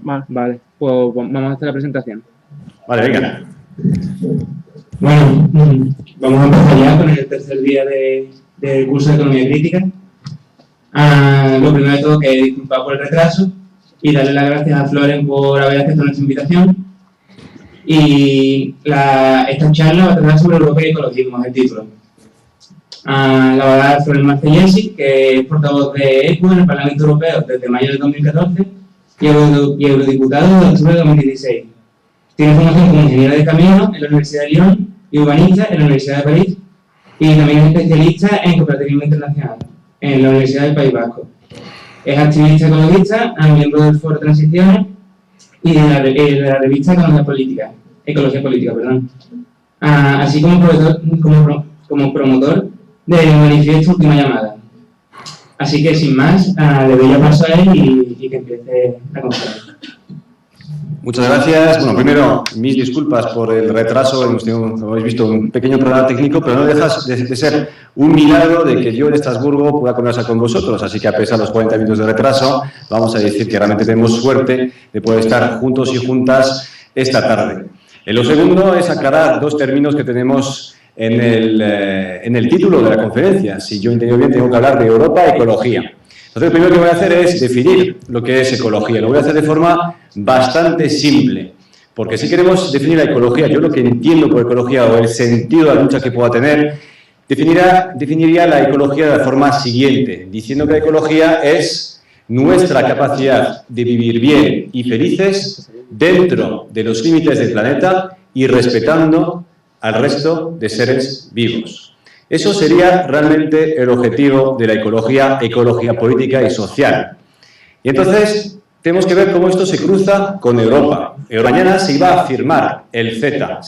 Vale, pues vamos a hacer la presentación. Vale, venga. Bueno, vamos a empezar ya con el tercer día del curso de Economía Crítica. Lo primero de todo, que disculpar por el retraso y darle las gracias a Floren por haber aceptado nuestra invitación. Y esta charla va a tratar sobre Europa y ecologismo, es el título. La va a dar Floren Marcellesi, que es portavoz de ECO en el Parlamento Europeo desde mayo de 2014 y eurodiputado de octubre de 2016. Tiene formación como ingeniero de caminos en la Universidad de Lyon y urbanista en la Universidad de París, y también es especialista en cooperativismo internacional en la Universidad del País Vasco. Es activista ecologista, miembro del Foro Transiciones y de la revista Ecología Política, así como promotor del manifiesto Última Llamada. Así que, sin más, le doy ya paso a él y que empiece la conferencia. Muchas gracias. Bueno, primero, mis disculpas por el retraso. Como habéis visto, un pequeño problema técnico, pero no deja de ser un milagro de que yo en Estrasburgo pueda conversar con vosotros. Así que, a pesar de los 40 minutos de retraso, vamos a decir que realmente tenemos suerte de poder estar juntos y juntas esta tarde. Lo segundo es aclarar dos términos que tenemos en el título de la conferencia. Si yo he entendido bien, tengo que hablar de Europa y ecología. Entonces, lo primero que voy a hacer es definir lo que es ecología. Lo voy a hacer de forma bastante simple, porque si queremos definir la ecología, yo lo que entiendo por ecología o el sentido de la lucha que pueda tener, definiría la ecología de la forma siguiente, diciendo que la ecología es nuestra capacidad de vivir bien y felices dentro de los límites del planeta y respetando al resto de seres vivos. Eso sería realmente el objetivo de la ecología política y social. Y entonces tenemos que ver cómo esto se cruza con Europa. Mañana se iba a firmar el CETA,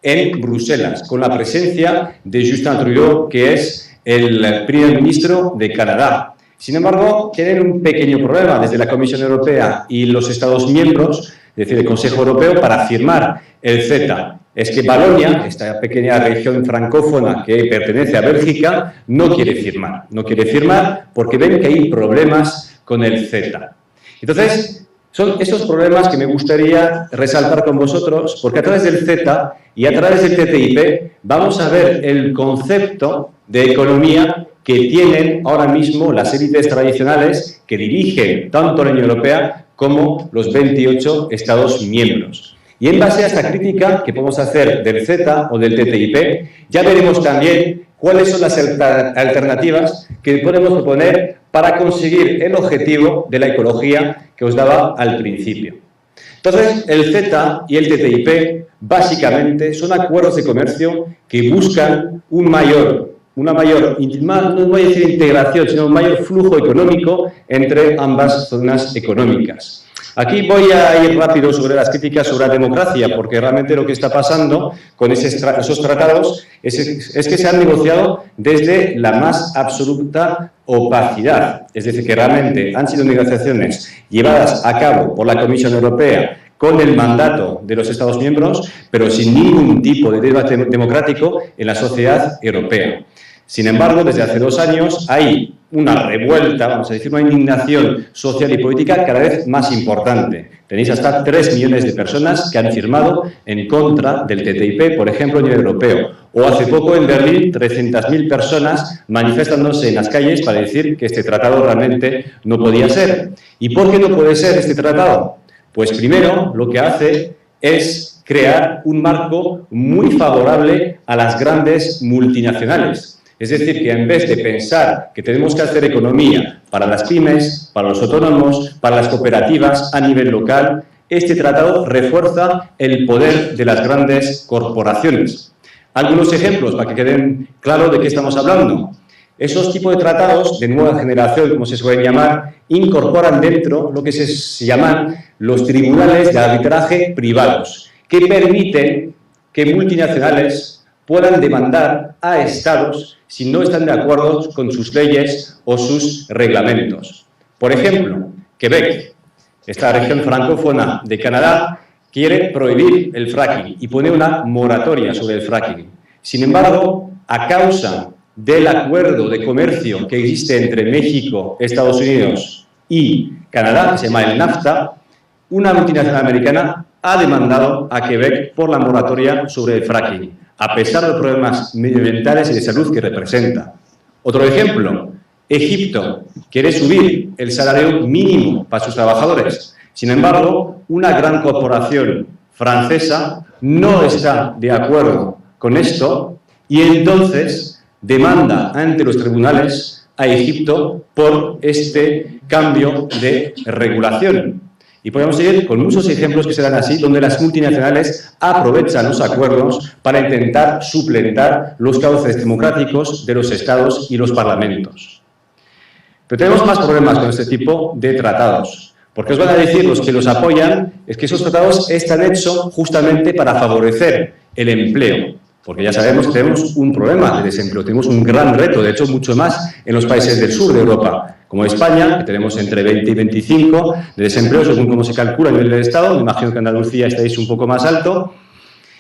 en Bruselas, con la presencia de Justin Trudeau, que es el primer ministro de Canadá. Sin embargo, tienen un pequeño problema desde la Comisión Europea y los Estados miembros, es decir, el Consejo Europeo, para firmar el CETA. Es que Valonia, esta pequeña región francófona que pertenece a Bélgica, no quiere firmar. No quiere firmar porque ven que hay problemas con el CETA. Entonces, son esos problemas que me gustaría resaltar con vosotros, porque a través del CETA y a través del TTIP vamos a ver el concepto de economía que tienen ahora mismo las élites tradicionales que dirigen tanto la Unión Europea como los 28 Estados miembros. Y en base a esta crítica que podemos hacer del CETA o del TTIP, ya veremos también cuáles son las alternativas que podemos proponer para conseguir el objetivo de la ecología que os daba al principio. Entonces, el CETA y el TTIP básicamente son acuerdos de comercio que buscan no voy a decir integración, sino un mayor flujo económico entre ambas zonas económicas. Aquí voy a ir rápido sobre las críticas sobre la democracia, porque realmente lo que está pasando con esos tratados es que se han negociado desde la más absoluta opacidad. Es decir, que realmente han sido negociaciones llevadas a cabo por la Comisión Europea con el mandato de los Estados miembros, pero sin ningún tipo de debate democrático en la sociedad europea. Sin embargo, desde hace 2 años hay una revuelta, vamos a decir, una indignación social y política cada vez más importante. Tenéis hasta 3 millones de personas que han firmado en contra del TTIP, por ejemplo, a nivel europeo. O hace poco en Berlín, 300.000 personas manifestándose en las calles para decir que este tratado realmente no podía ser. ¿Y por qué no puede ser este tratado? Pues primero, lo que hace es crear un marco muy favorable a las grandes multinacionales. Es decir, que en vez de pensar que tenemos que hacer economía para las pymes, para los autónomos, para las cooperativas a nivel local, este tratado refuerza el poder de las grandes corporaciones. Algunos ejemplos para que queden claros de qué estamos hablando. Esos tipos de tratados de nueva generación, como se suelen llamar, incorporan dentro lo que se llaman los tribunales de arbitraje privados, que permiten que multinacionales puedan demandar a estados si no están de acuerdo con sus leyes o sus reglamentos. Por ejemplo, Quebec, esta región francófona de Canadá, quiere prohibir el fracking y pone una moratoria sobre el fracking. Sin embargo, a causa del acuerdo de comercio que existe entre México, Estados Unidos y Canadá, que se llama el NAFTA, una multinacional americana ha demandado a Quebec por la moratoria sobre el fracking, a pesar de los problemas medioambientales y de salud que representa. Otro ejemplo, Egipto quiere subir el salario mínimo para sus trabajadores. Sin embargo, una gran corporación francesa no está de acuerdo con esto y entonces demanda ante los tribunales a Egipto por este cambio de regulación. Y podemos seguir con muchos ejemplos que se dan así, donde las multinacionales aprovechan los acuerdos para intentar suplentar los cauces democráticos de los estados y los parlamentos. Pero tenemos más problemas con este tipo de tratados, porque os van a decir los que los apoyan, es que esos tratados están hechos justamente para favorecer el empleo, porque ya sabemos que tenemos un problema de desempleo, tenemos un gran reto, de hecho mucho más en los países del sur de Europa, como España, que tenemos entre 20 y 25 de desempleo, según cómo se calcula a nivel del Estado. Me imagino que en Andalucía estáis un poco más alto.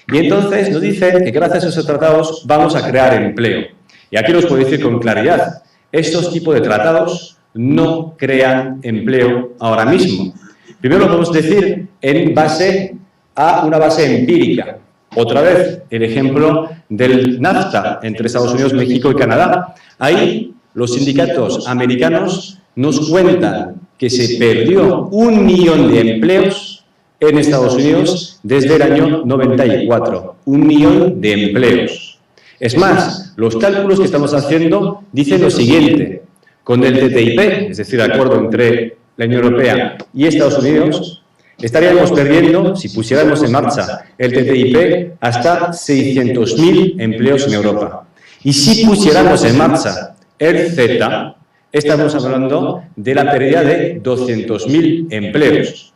Y entonces nos dicen que gracias a esos tratados vamos a crear empleo. Y aquí os puedo decir con claridad, estos tipos de tratados no crean empleo ahora mismo. Primero lo podemos decir en base a una base empírica. Otra vez, el ejemplo del NAFTA entre Estados Unidos, México y Canadá. Ahí los sindicatos americanos nos cuentan que se perdió 1 millón de empleos en Estados Unidos desde el año 94. 1 millón de empleos. Es más, los cálculos que estamos haciendo dicen lo siguiente. Con el TTIP, es decir, el acuerdo entre la Unión Europea y Estados Unidos, estaríamos perdiendo, si pusiéramos en marcha el TTIP, hasta 600.000 empleos en Europa. Y si pusiéramos en marcha el CETA, estamos hablando de la pérdida de 200.000 empleos,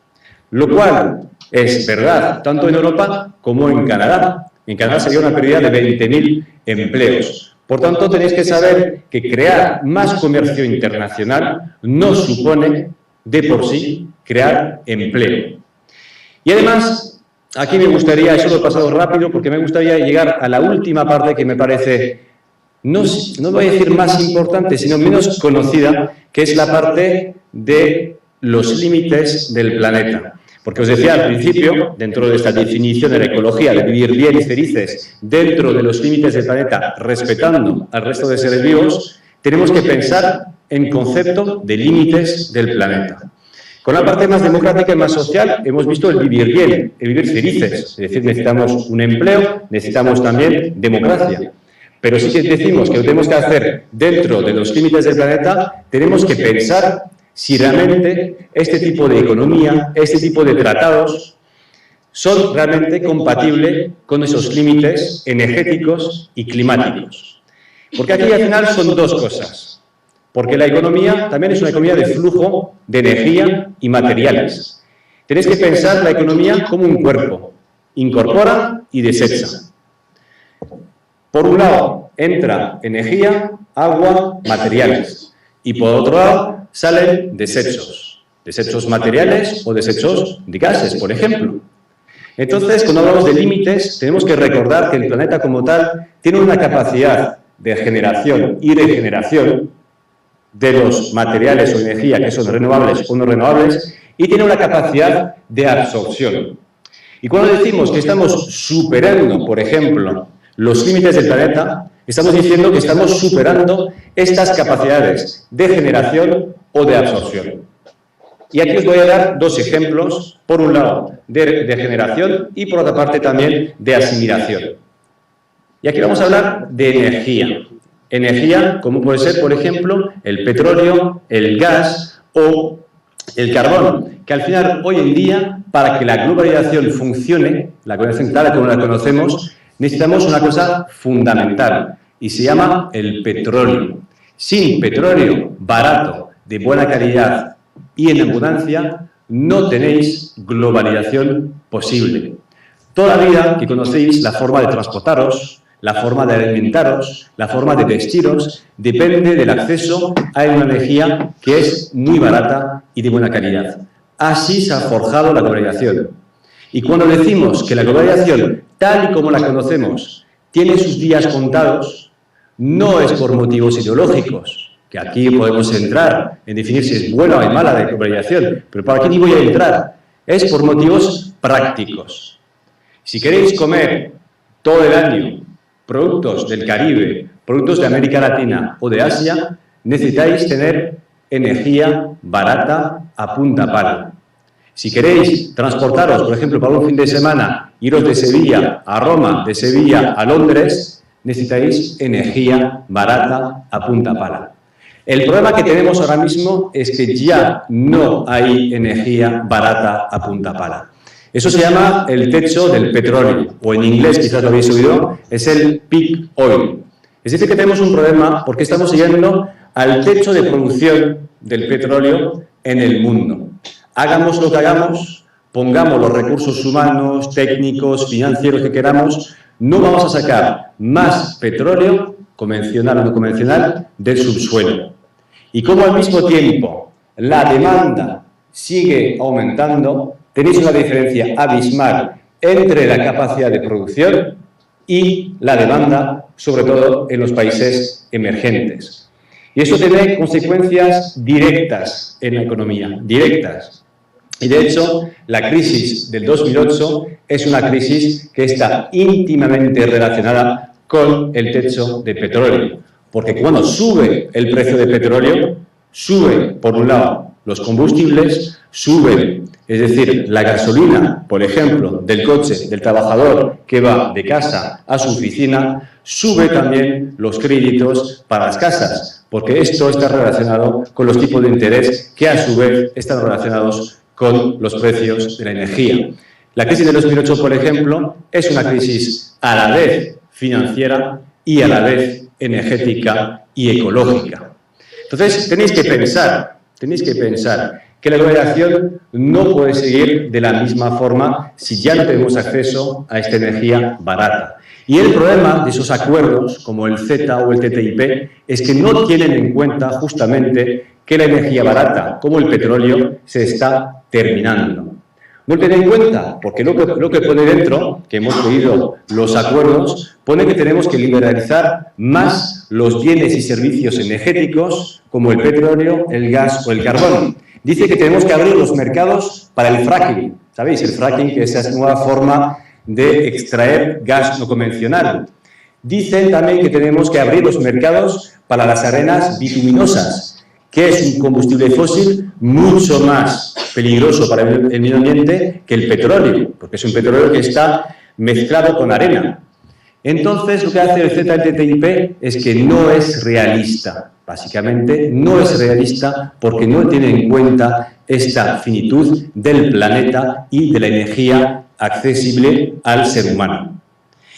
lo cual es verdad tanto en Europa como en Canadá. En Canadá sería una pérdida de 20.000 empleos. Por tanto, tenéis que saber que crear más comercio internacional no supone de por sí crear empleo. Y además, aquí me gustaría, eso lo he pasado rápido porque me gustaría llegar a la última parte que me parece no voy a decir más importante, sino menos conocida, que es la parte de los límites del planeta. Porque os decía al principio, dentro de esta definición de la ecología, de vivir bien y felices dentro de los límites del planeta, respetando al resto de seres vivos, tenemos que pensar en concepto de límites del planeta. Con la parte más democrática y más social hemos visto el vivir bien, el vivir felices, es decir, necesitamos un empleo, necesitamos también democracia. Pero sí que decimos que lo tenemos que hacer dentro de los límites del planeta, tenemos que pensar si realmente este tipo de economía, este tipo de tratados, son realmente compatibles con esos límites energéticos y climáticos. Porque aquí al final son dos cosas. Porque la economía también es una economía de flujo de energía y materiales. Tenéis que pensar la economía como un cuerpo. Incorpora y desecha. Por un lado, entra energía, agua, materiales. Y por otro lado, salen desechos. Desechos materiales o desechos de gases, por ejemplo. Entonces, cuando hablamos de límites, tenemos que recordar que el planeta como tal tiene una capacidad de generación y regeneración de los materiales o energía que son renovables o no renovables y tiene una capacidad de absorción. Y cuando decimos que estamos superando, por ejemplo, los límites del planeta, estamos diciendo que estamos superando estas capacidades de generación o de absorción. Y aquí os voy a dar dos ejemplos, por un lado de generación y por otra parte también de asimilación. Y aquí vamos a hablar de energía. Energía como puede ser, por ejemplo, el petróleo, el gas o el carbón, que al final, hoy en día, para que la globalización funcione, la globalización tal como la conocemos, necesitamos una cosa fundamental y se llama el petróleo. Sin petróleo barato, de buena calidad y en abundancia, no tenéis globalización posible. Toda la vida que conocéis la forma de transportaros, la forma de alimentaros, la forma de vestiros, depende del acceso a una energía que es muy barata y de buena calidad. Así se ha forjado la globalización. Y cuando decimos que la globalización, tal y como la conocemos, tiene sus días contados, no es por motivos ideológicos, que aquí podemos entrar en definir si es buena o es mala de globalización, pero por aquí ni voy a entrar, es por motivos prácticos. Si queréis comer todo el año productos del Caribe, productos de América Latina o de Asia, necesitáis tener energía barata a punta pala. Si queréis transportaros, por ejemplo, para un fin de semana, iros de Sevilla a Roma, de Sevilla a Londres, necesitáis energía barata a punta pala. El problema que tenemos ahora mismo es que ya no hay energía barata a punta pala. Eso se llama el techo del petróleo, o en inglés, quizás lo habéis oído, es el peak oil. Es decir, que tenemos un problema porque estamos llegando al techo de producción del petróleo en el mundo. Hagamos lo que hagamos, pongamos los recursos humanos, técnicos, financieros que queramos, no vamos a sacar más petróleo, convencional o no convencional, del subsuelo. Y como al mismo tiempo la demanda sigue aumentando, tenéis una diferencia abismal entre la capacidad de producción y la demanda, sobre todo en los países emergentes. Y eso tiene consecuencias directas en la economía, directas. Y de hecho, la crisis del 2008 es una crisis que está íntimamente relacionada con el techo de petróleo. Porque cuando sube el precio del petróleo, sube, por un lado, los combustibles, suben, es decir, la gasolina, por ejemplo, del coche del trabajador que va de casa a su oficina, sube también los créditos para las casas, porque esto está relacionado con los tipos de interés que a su vez están relacionados con los precios de la energía. La crisis de 2008, por ejemplo, es una crisis a la vez financiera y a la vez energética y ecológica. Entonces, tenéis que pensar que la globalización no puede seguir de la misma forma si ya no tenemos acceso a esta energía barata. Y el problema de esos acuerdos, como el CETA o el TTIP, es que no tienen en cuenta justamente que la energía barata, como el petróleo, se está terminando. No lo tienen en cuenta, porque lo que pone dentro, que hemos leído los acuerdos, pone que tenemos que liberalizar más los bienes y servicios energéticos, como el petróleo, el gas o el carbón. Dice que tenemos que abrir los mercados para el fracking. ¿Sabéis? El fracking, que es esa nueva forma de extraer gas no convencional. Dicen también que tenemos que abrir los mercados para las arenas bituminosas, que es un combustible fósil mucho más peligroso para el medio ambiente que el petróleo, porque es un petróleo que está mezclado con arena. Entonces, lo que hace el CETA y el TTIP es que no es realista. Básicamente, no es realista porque no tiene en cuenta esta finitud del planeta y de la energía accesible al ser humano.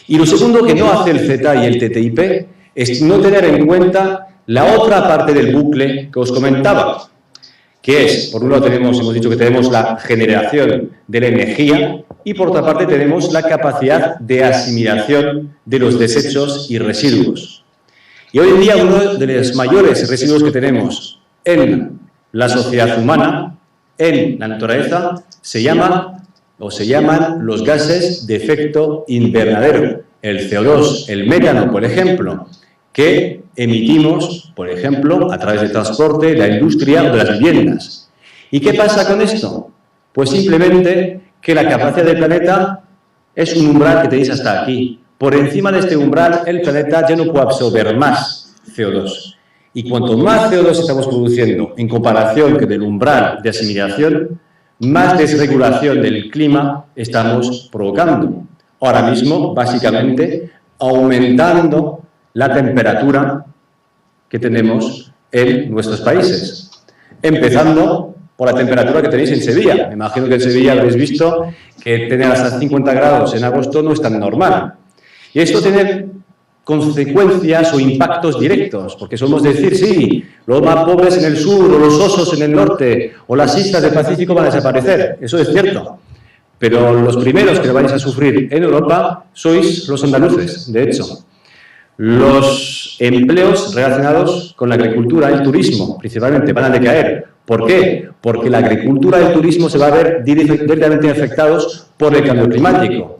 Y lo segundo que no hace el CETA y el TTIP es no tener en cuenta la otra parte del bucle que os comentaba, que es, por un lado hemos dicho que tenemos la generación de la energía y por otra parte tenemos la capacidad de asimilación de los desechos y residuos. Y hoy en día uno de los mayores residuos que tenemos en la sociedad humana, en la naturaleza, se llaman los gases de efecto invernadero, el CO2, el metano, por ejemplo, que emitimos, por ejemplo, a través del transporte, la industria o de las viviendas. ¿Y qué pasa con esto? Pues simplemente que la capacidad del planeta es un umbral que tenéis hasta aquí. Por encima de este umbral, el planeta ya no puede absorber más CO2. Y cuanto más CO2 estamos produciendo en comparación que del umbral de asimilación, más desregulación del clima estamos provocando. Ahora mismo, básicamente, aumentando la temperatura que tenemos en nuestros países. Empezando por la temperatura que tenéis en Sevilla. Me imagino que en Sevilla habréis visto que tener hasta 50 grados en agosto no es tan normal. Y esto tiene consecuencias o impactos directos, porque somos decir, sí, los más pobres en el sur, o los osos en el norte, o las islas del Pacífico van a desaparecer. Eso es cierto. Pero los primeros que vais a sufrir en Europa sois los andaluces, de hecho. Los empleos relacionados con la agricultura y el turismo, principalmente, van a decaer. ¿Por qué? Porque la agricultura y el turismo se van a ver directamente afectados por el cambio climático.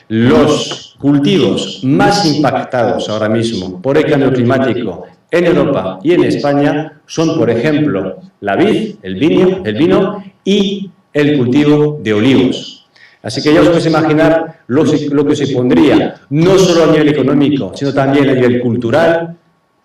Los cultivos más impactados ahora mismo por el cambio climático en Europa y en España son, por ejemplo, la vid, el vino y el cultivo de olivos. Así que ya os podéis imaginar lo que se pondría, no solo a nivel económico, sino también a nivel cultural,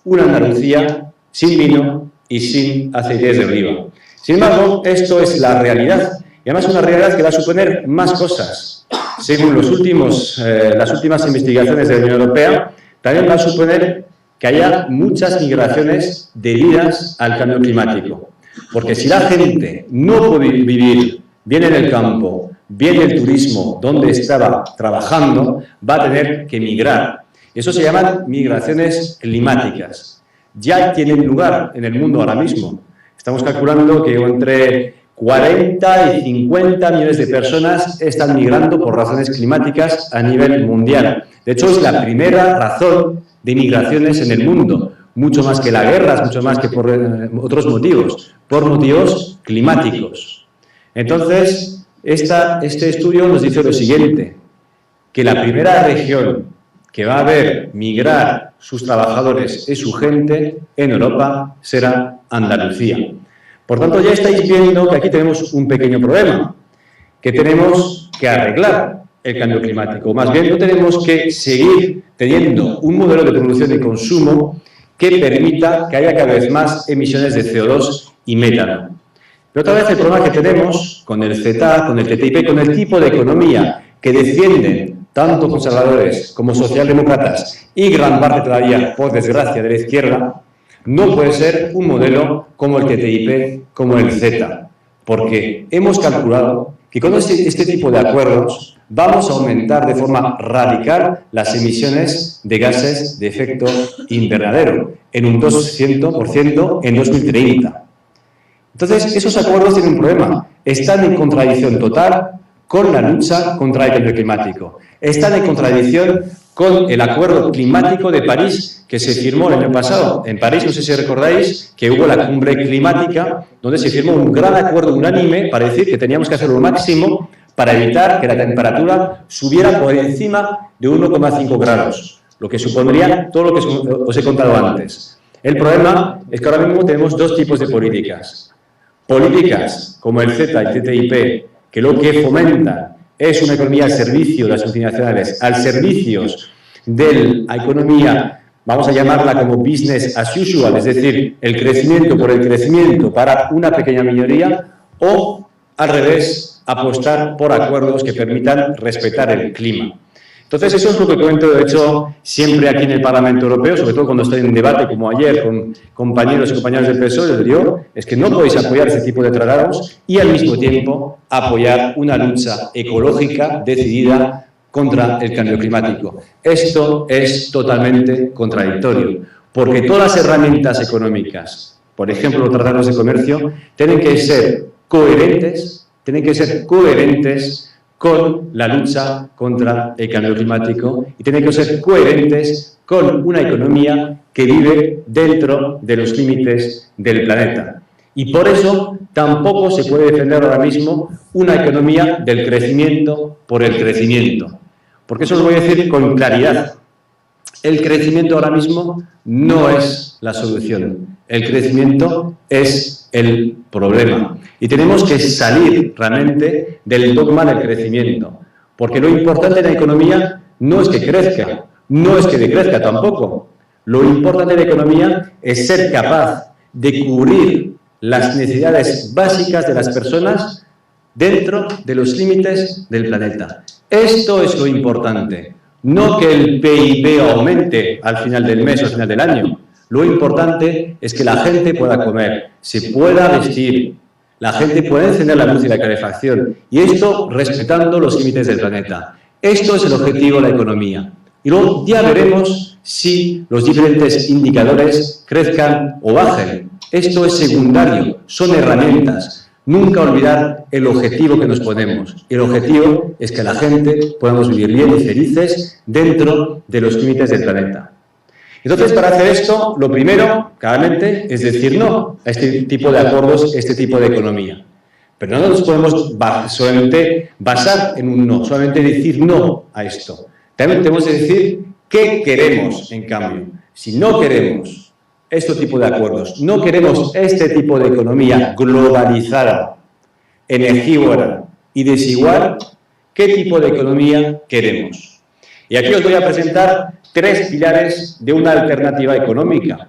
una Andalucía sin vino y sin aceites de oliva. Sin embargo, esto es la realidad, y además una realidad que va a suponer más cosas. Según las últimas investigaciones de la Unión Europea, también va a suponer que haya muchas migraciones debidas al cambio climático. Porque si la gente no puede vivir bien en el campo, bien en el turismo, donde estaba trabajando, va a tener que migrar. Eso se llaman migraciones climáticas. Ya tienen lugar en el mundo ahora mismo. Estamos calculando que entre 40 y 50 millones de personas están migrando por razones climáticas a nivel mundial. De hecho, es la primera razón de migraciones en el mundo, mucho más que las guerras, mucho más que por otros motivos, por motivos climáticos. Entonces, este estudio nos dice lo siguiente, que la primera región que va a ver migrar sus trabajadores y su gente en Europa será Andalucía. Por tanto, ya estáis viendo que aquí tenemos un pequeño problema, que tenemos que arreglar el cambio climático. Más bien, no tenemos que seguir teniendo un modelo de producción y consumo que permita que haya cada vez más emisiones de CO2 y metano. Pero otra vez el problema que tenemos con el CETA, con el TTIP, con el tipo de economía que defienden tanto conservadores como socialdemócratas y gran parte todavía, por desgracia, de la izquierda, no puede ser un modelo como el TTIP, como el CETA, porque hemos calculado que con este tipo de acuerdos vamos a aumentar de forma radical las emisiones de gases de efecto invernadero en un 200% en 2030. Entonces, esos acuerdos tienen un problema. Están en contradicción total con la lucha contra el cambio climático. Están en contradicción con el Acuerdo Climático de París que se firmó el año pasado. En París, no sé si recordáis, que hubo la cumbre climática donde se firmó un gran acuerdo unánime para decir que teníamos que hacer lo máximo para evitar que la temperatura subiera por encima de 1,5 grados, lo que supondría todo lo que os he contado antes. El problema es que ahora mismo tenemos dos tipos de políticas. Políticas como el CETA y el TTIP, que lo que fomentan es una economía al servicio de las multinacionales, al servicio de la economía, vamos a llamarla como business as usual, es decir, el crecimiento por el crecimiento para una pequeña minoría, o al revés, apostar por acuerdos que permitan respetar el clima. Entonces, eso es lo que comento, de hecho, siempre aquí en el Parlamento Europeo, sobre todo cuando estoy en debate, como ayer, con compañeros y compañeras del PSOE, les digo, es que no podéis apoyar este tipo de tratados y, al mismo tiempo, apoyar una lucha ecológica decidida contra el cambio climático. Esto es totalmente contradictorio, porque todas las herramientas económicas, por ejemplo, los tratados de comercio, tienen que ser coherentes con la lucha contra el cambio climático y tienen que ser coherentes con una economía que vive dentro de los límites del planeta. Y por eso tampoco se puede defender ahora mismo una economía del crecimiento por el crecimiento. Porque eso lo voy a decir con claridad. El crecimiento ahora mismo no es la solución. El crecimiento es el problema. Y tenemos que salir realmente del dogma del crecimiento. Porque lo importante en la economía no es que crezca, no es que decrezca tampoco. Lo importante en la economía es ser capaz de cubrir las necesidades básicas de las personas dentro de los límites del planeta. Esto es lo importante. No que el PIB aumente al final del mes o al final del año. Lo importante es que la gente pueda comer, se pueda vestir, la gente pueda encender la luz y la calefacción. Y esto respetando los límites del planeta. Esto es el objetivo de la economía. Y luego ya veremos si los diferentes indicadores crezcan o bajen. Esto es secundario, son herramientas. Nunca olvidar el objetivo que nos ponemos. El objetivo es que la gente podamos vivir bien y felices dentro de los límites del planeta. Entonces, para hacer esto, lo primero, claramente, es decir no a este tipo de acuerdos, este tipo de economía. Pero no nos podemos solamente basar en un no, solamente decir no a esto. También tenemos que decir qué queremos, en cambio. Si no queremos este tipo de acuerdos. No queremos este tipo de economía globalizada, energivora y desigual. ¿Qué tipo de economía queremos? Y aquí os voy a presentar 3 pilares de una alternativa económica.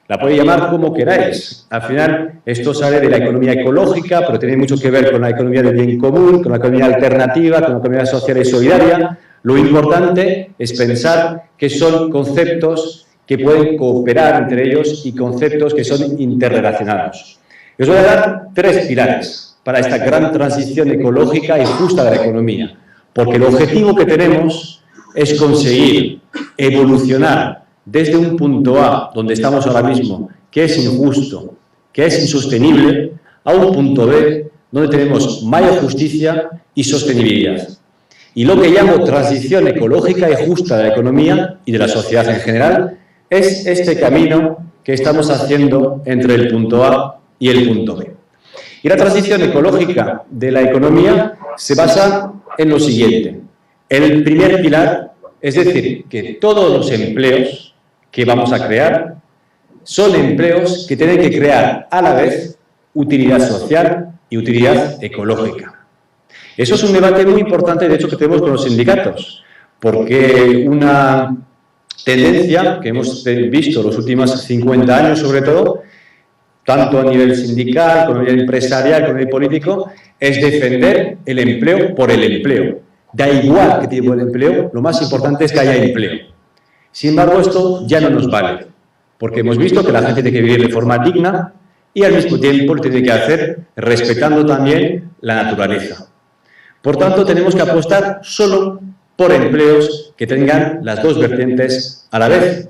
La podéis llamar como queráis. Al final, esto sale de la economía ecológica, pero tiene mucho que ver con la economía del bien común, con la economía alternativa, con la economía social y solidaria. Lo importante es pensar que son conceptos que pueden cooperar entre ellos y conceptos que son interrelacionados. Os voy a dar 3 pilares para esta gran transición ecológica y justa de la economía, porque el objetivo que tenemos es conseguir evolucionar desde un punto A, donde estamos ahora mismo, que es injusto, que es insostenible, a un punto B, donde tenemos mayor justicia y sostenibilidad. Y lo que llamo transición ecológica y justa de la economía y de la sociedad en general es este camino que estamos haciendo entre el punto A y el punto B. Y la transición ecológica de la economía se basa en lo siguiente. El primer pilar, es decir, que todos los empleos que vamos a crear son empleos que tienen que crear a la vez utilidad social y utilidad ecológica. Eso es un debate muy importante, de hecho, que tenemos con los sindicatos, porque una tendencia que hemos visto los últimos 50 años, sobre todo, tanto a nivel sindical, como a nivel empresarial, como a nivel político, es defender el empleo por el empleo. Da igual qué tipo de empleo, lo más importante es que haya empleo. Sin embargo, esto ya no nos vale, porque hemos visto que la gente tiene que vivir de forma digna y al mismo tiempo lo tiene que hacer respetando también la naturaleza. Por tanto, tenemos que apostar solo por empleos que tengan las dos vertientes a la vez.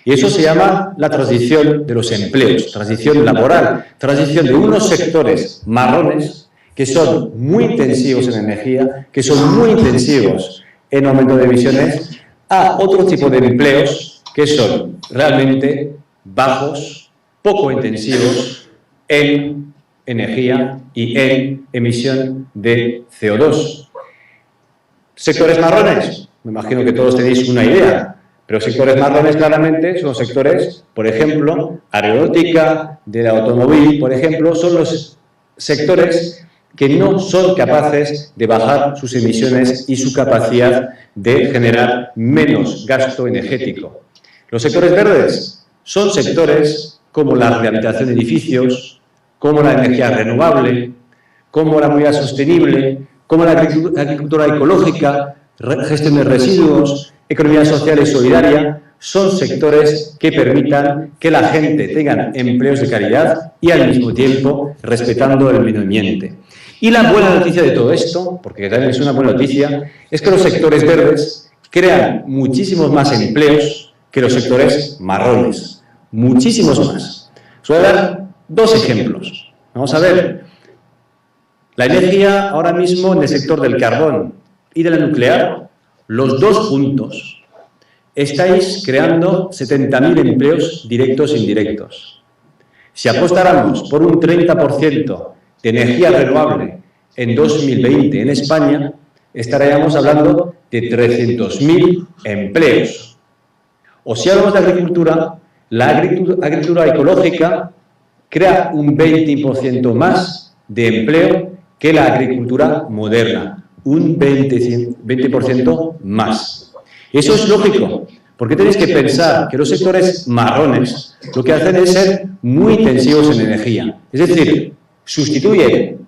Y eso se llama la transición de los empleos, transición laboral, transición de unos sectores marrones que son muy intensivos en energía, que son muy intensivos en aumento de emisiones, a otro tipo de empleos que son realmente bajos, poco intensivos en energía y en emisión de CO2. ¿Sectores marrones? Me imagino que todos tenéis una idea, pero sectores marrones claramente son sectores, por ejemplo, aeronáutica, del automóvil, por ejemplo, son los sectores que no son capaces de bajar sus emisiones y su capacidad de generar menos gasto energético. Los sectores verdes son sectores como la rehabilitación de edificios, como la energía renovable, como la movilidad sostenible, como la agricultura ecológica, gestión de residuos, economía social y solidaria. Son sectores que permitan que la gente tenga empleos de calidad y al mismo tiempo respetando el medio ambiente. Y la buena noticia de todo esto, porque también es una buena noticia, es que los sectores verdes crean muchísimos más empleos que los sectores marrones. Muchísimos más. Os voy a dar 2 ejemplos. Vamos a ver. La energía ahora mismo en el sector del carbón y de la nuclear, los 2 juntos, estáis creando 70.000 empleos directos e indirectos. Si apostáramos por un 30% de energía renovable en 2020 en España, estaríamos hablando de 300.000 empleos. O si hablamos de agricultura, la agricultura ecológica crea un 20% más de empleo que la agricultura moderna, un 20% más. Eso es lógico, porque tenéis que pensar que los sectores marrones lo que hacen es ser muy intensivos en energía, es decir, sustituye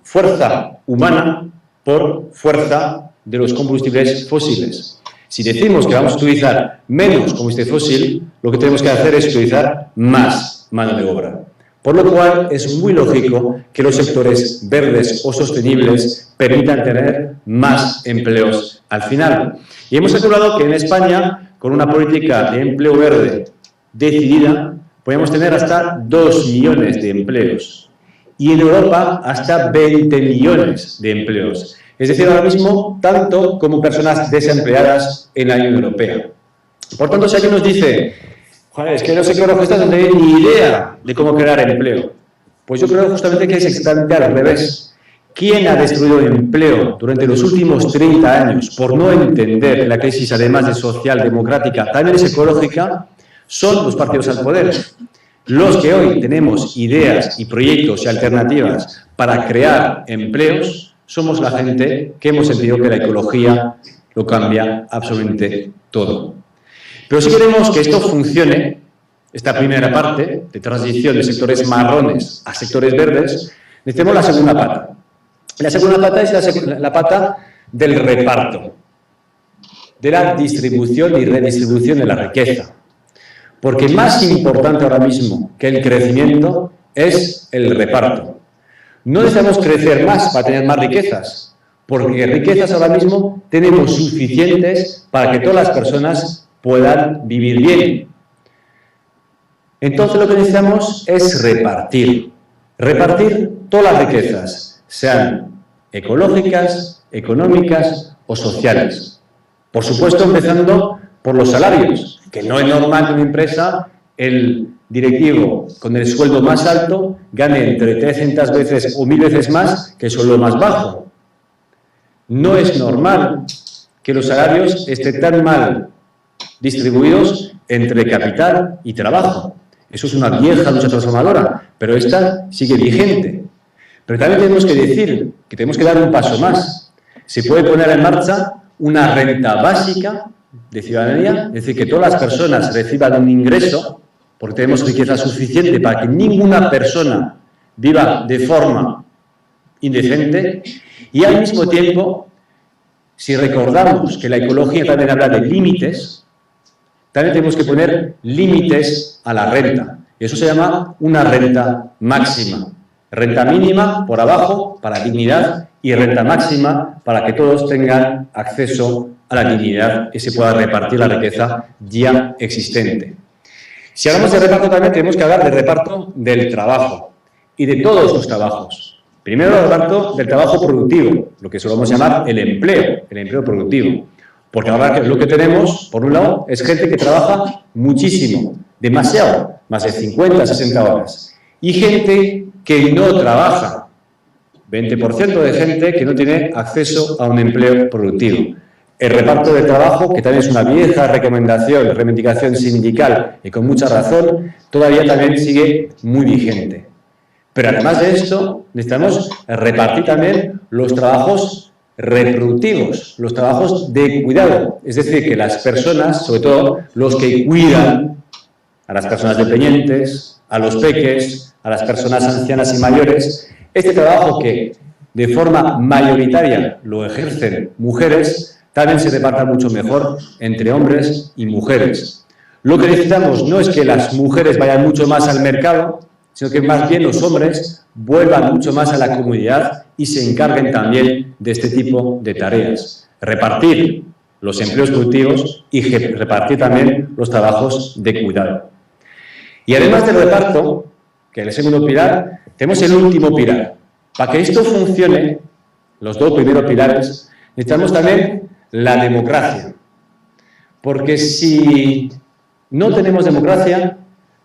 fuerza humana por fuerza de los combustibles fósiles. Si decimos que vamos a utilizar menos combustible fósil, lo que tenemos que hacer es utilizar más mano de obra. Por lo cual, es muy lógico que los sectores verdes o sostenibles permitan tener más empleos al final. Y hemos calculado que en España, con una política de empleo verde decidida, podemos tener hasta 2 millones de empleos. Y en Europa, hasta 20 millones de empleos. Es decir, ahora mismo, tanto como personas desempleadas en la Unión Europea. Por tanto, si alguien nos dice, joder, es que los ecologistas no tienen ni idea de cómo crear empleo, pues yo creo justamente que es exactamente al revés. ¿Quién ha destruido el empleo durante los últimos 30 años por no entender la crisis, además de social, democrática, también es ecológica? son los partidos al poder. Los que hoy tenemos ideas y proyectos y alternativas para crear empleos, somos la gente que hemos entendido que la ecología lo cambia absolutamente todo. Pero si queremos que esto funcione, esta primera parte de transición de sectores marrones a sectores verdes, necesitamos la segunda pata. La segunda pata es la pata del reparto, de la distribución y redistribución de la riqueza. Porque más importante ahora mismo que el crecimiento es el reparto. No necesitamos crecer más para tener más riquezas, porque riquezas ahora mismo tenemos suficientes para que todas las personas puedan vivir bien. Entonces lo que necesitamos es repartir todas las riquezas, sean ecológicas, económicas o sociales. Por supuesto, empezando por los salarios, que no es normal que una empresa, el directivo con el sueldo más alto gane entre 300 veces o 1000 veces más que el sueldo más bajo. No es normal que los salarios estén tan mal distribuidos entre capital y trabajo. Eso es una vieja lucha transformadora, pero esta sigue vigente. Pero también tenemos que decir que tenemos que dar un paso más. Se puede poner en marcha una renta básica de ciudadanía, es decir, que todas las personas reciban un ingreso, porque tenemos riqueza suficiente para que ninguna persona viva de forma indecente, y al mismo tiempo, si recordamos que la ecología también habla de límites, también tenemos que poner límites a la renta, y eso se llama una renta máxima. Renta mínima por abajo para dignidad y renta máxima para que todos tengan acceso a la dignidad y se pueda repartir la riqueza ya existente. Si hablamos de reparto también tenemos que hablar de reparto del trabajo y de todos los trabajos. Primero el reparto del trabajo productivo, lo que solemos llamar el empleo productivo. Porque ahora lo que tenemos, por un lado, es gente que trabaja muchísimo, demasiado, más de 50, 60 horas. Y gente que no trabaja, 20% de gente que no tiene acceso a un empleo productivo. El reparto de trabajo, que también es una vieja reivindicación sindical y con mucha razón, todavía también sigue muy vigente. Pero además de esto, necesitamos repartir también los trabajos reproductivos, los trabajos de cuidado. Es decir, que las personas, sobre todo los que cuidan a las personas dependientes, a los peques, a las personas ancianas y mayores, este trabajo que de forma mayoritaria lo ejercen mujeres, también se reparta mucho mejor entre hombres y mujeres. Lo que necesitamos no es que las mujeres vayan mucho más al mercado, sino que más bien los hombres vuelvan mucho más a la comunidad y se encarguen también de este tipo de tareas. Repartir los empleos productivos y repartir también los trabajos de cuidado. Y además del reparto, que es el segundo pilar, tenemos el último pilar. Para que esto funcione, los dos primeros pilares, necesitamos también la democracia. Porque si no tenemos democracia,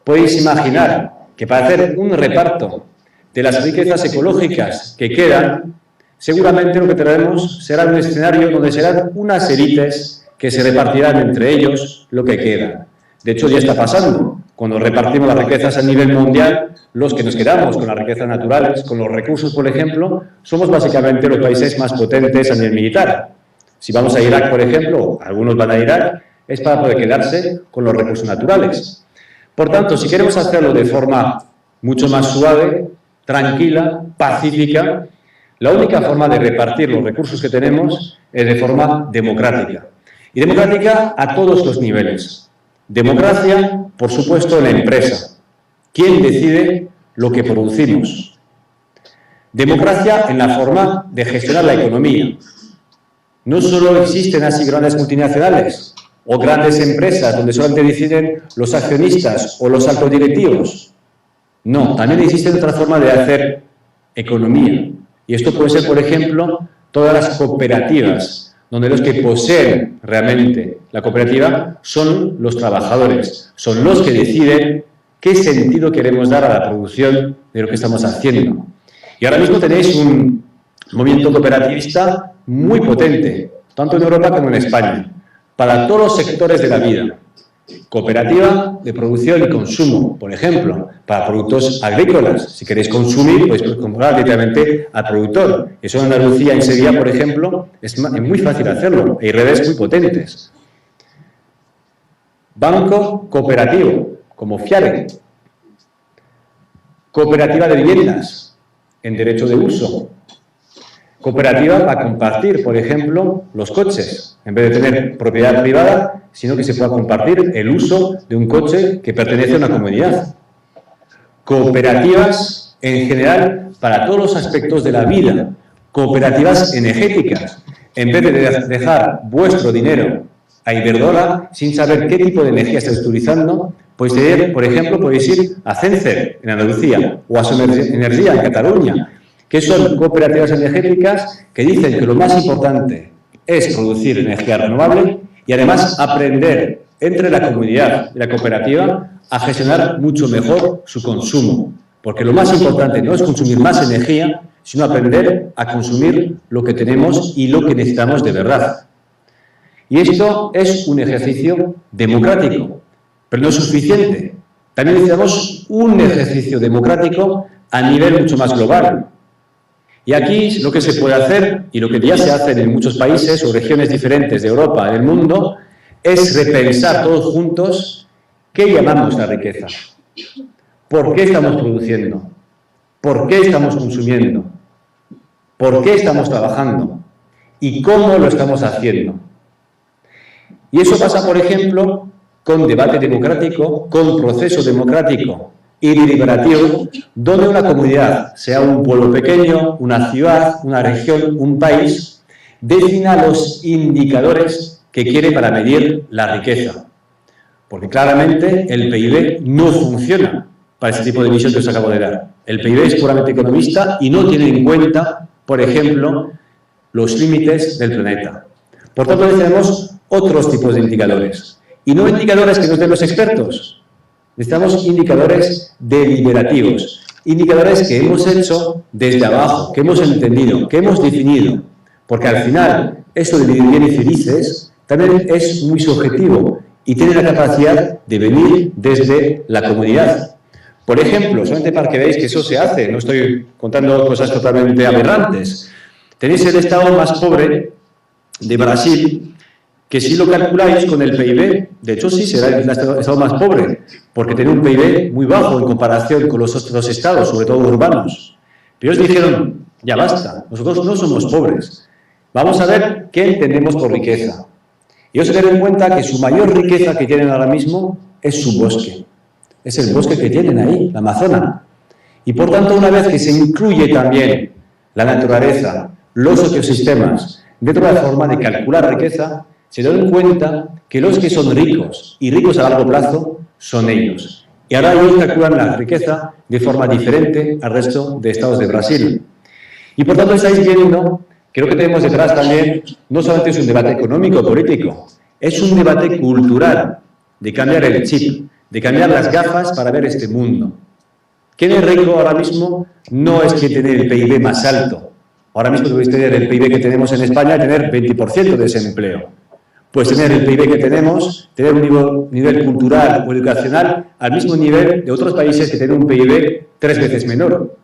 podéis imaginar que para hacer un reparto de las riquezas ecológicas que quedan, seguramente lo que tendremos será un escenario donde serán unas élites que se repartirán entre ellos lo que queda. De hecho, ya está pasando. Cuando repartimos las riquezas a nivel mundial, los que nos quedamos con las riquezas naturales, con los recursos, por ejemplo, somos básicamente los países más potentes a nivel militar. Si vamos a Irak, por ejemplo, algunos van a Irak, es para poder quedarse con los recursos naturales. Por tanto, si queremos hacerlo de forma mucho más suave, tranquila, pacífica, la única forma de repartir los recursos que tenemos es de forma democrática. Y democrática a todos los niveles. Democracia, por supuesto, en la empresa. ¿Quién decide lo que producimos? Democracia en la forma de gestionar la economía. No solo existen así grandes multinacionales o grandes empresas donde solamente deciden los accionistas o los altos directivos. No, también existe otra forma de hacer economía. Y esto puede ser, por ejemplo, todas las cooperativas, donde los que poseen realmente la cooperativa son los trabajadores, son los que deciden qué sentido queremos dar a la producción de lo que estamos haciendo. Y ahora mismo tenéis un movimiento cooperativista muy potente, tanto en Europa como en España, para todos los sectores de la vida. Cooperativa de producción y consumo, por ejemplo, para productos agrícolas. Si queréis consumir, pues comprar directamente al productor. Eso en Andalucía, en Sevilla, por ejemplo, es muy fácil hacerlo. Hay redes muy potentes. Banco cooperativo, como FIARE. Cooperativa de viviendas, en derecho de uso. Cooperativa para compartir, por ejemplo, los coches. En vez de tener propiedad privada, sino que se pueda compartir el uso de un coche que pertenece a una comunidad. Cooperativas, en general, para todos los aspectos de la vida. Cooperativas energéticas. En vez de dejar vuestro dinero a Iberdrola sin saber qué tipo de energía estáis utilizando, pues por ejemplo, podéis ir a Cencer, en Andalucía, o a Energía, en Cataluña, que son cooperativas energéticas que dicen que lo más importante es producir energía renovable y además aprender entre la comunidad y la cooperativa a gestionar mucho mejor su consumo. Porque lo más importante no es consumir más energía, sino aprender a consumir lo que tenemos y lo que necesitamos de verdad. Y esto es un ejercicio democrático, pero no es suficiente. También necesitamos un ejercicio democrático a nivel mucho más global. Y aquí lo que se puede hacer, y lo que ya se hace en muchos países o regiones diferentes de Europa, del mundo, es repensar todos juntos qué llamamos la riqueza. ¿Por qué estamos produciendo? ¿Por qué estamos consumiendo? ¿Por qué estamos trabajando? ¿Y cómo lo estamos haciendo? Y eso pasa, por ejemplo, con debate democrático, con proceso democrático y deliberativo, donde una comunidad, sea un pueblo pequeño, una ciudad, una región, un país, defina los indicadores que quiere para medir la riqueza. Porque claramente el PIB no funciona para ese tipo de visión que os acabo de dar. El PIB es puramente economista y no tiene en cuenta, por ejemplo, los límites del planeta. Por tanto, necesitamos otros tipos de indicadores. Y no indicadores que nos den los expertos. Necesitamos indicadores deliberativos, indicadores que hemos hecho desde abajo, que hemos entendido, que hemos definido. Porque al final, esto de vivir bien y felices también es muy subjetivo y tiene la capacidad de venir desde la comunidad. Por ejemplo, solamente para que veáis que eso se hace, no estoy contando cosas totalmente aberrantes. Tenéis el estado más pobre de Brasil, que si lo calculáis con el PIB, de hecho sí será el estado más pobre, porque tiene un PIB muy bajo en comparación con los otros estados, sobre todo urbanos. Pero ellos dijeron, ya basta, nosotros no somos pobres, vamos a ver qué entendemos por riqueza. Y ellos se den cuenta que su mayor riqueza que tienen ahora mismo es su bosque. Es el bosque que tienen ahí, la Amazona. Y por tanto, una vez que se incluye también la naturaleza, los ecosistemas, dentro de la forma de calcular riqueza, se dan cuenta que los que son ricos y ricos a largo plazo son ellos. Y ahora ellos calculan la riqueza de forma diferente al resto de estados de Brasil. Y por tanto estáis viendo que lo que tenemos detrás también no solamente es un debate económico o político, es un debate cultural, de cambiar el chip, de cambiar las gafas para ver este mundo. ¿Quién es rico ahora mismo? No es quien tiene el PIB más alto. Ahora mismo debéis tener el PIB que tenemos en España y tener 20% de desempleo. Pues tener el PIB que tenemos, tener un nivel cultural o educacional al mismo nivel de otros países que tienen un PIB 3 veces menor.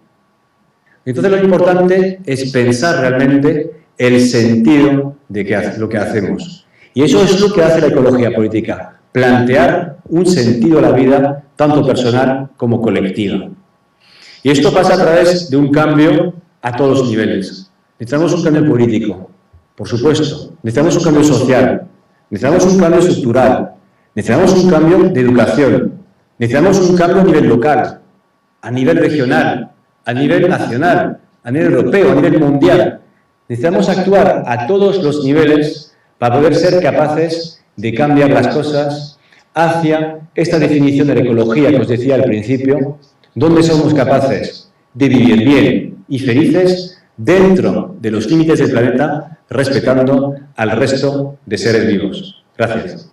Entonces lo importante es pensar realmente el sentido de lo que hacemos. Y eso es lo que hace la ecología política, plantear un sentido a la vida, tanto personal como colectiva. Y esto pasa a través de un cambio a todos los niveles. Necesitamos un cambio político, por supuesto. Necesitamos un cambio social. Necesitamos un cambio estructural. Necesitamos un cambio de educación. Necesitamos un cambio a nivel local, a nivel regional, a nivel nacional, a nivel europeo, a nivel mundial. Necesitamos actuar a todos los niveles para poder ser capaces de cambiar las cosas hacia esta definición de la ecología que os decía al principio, donde somos capaces de vivir bien y felices dentro de los límites del planeta, respetando al resto de seres vivos. Gracias.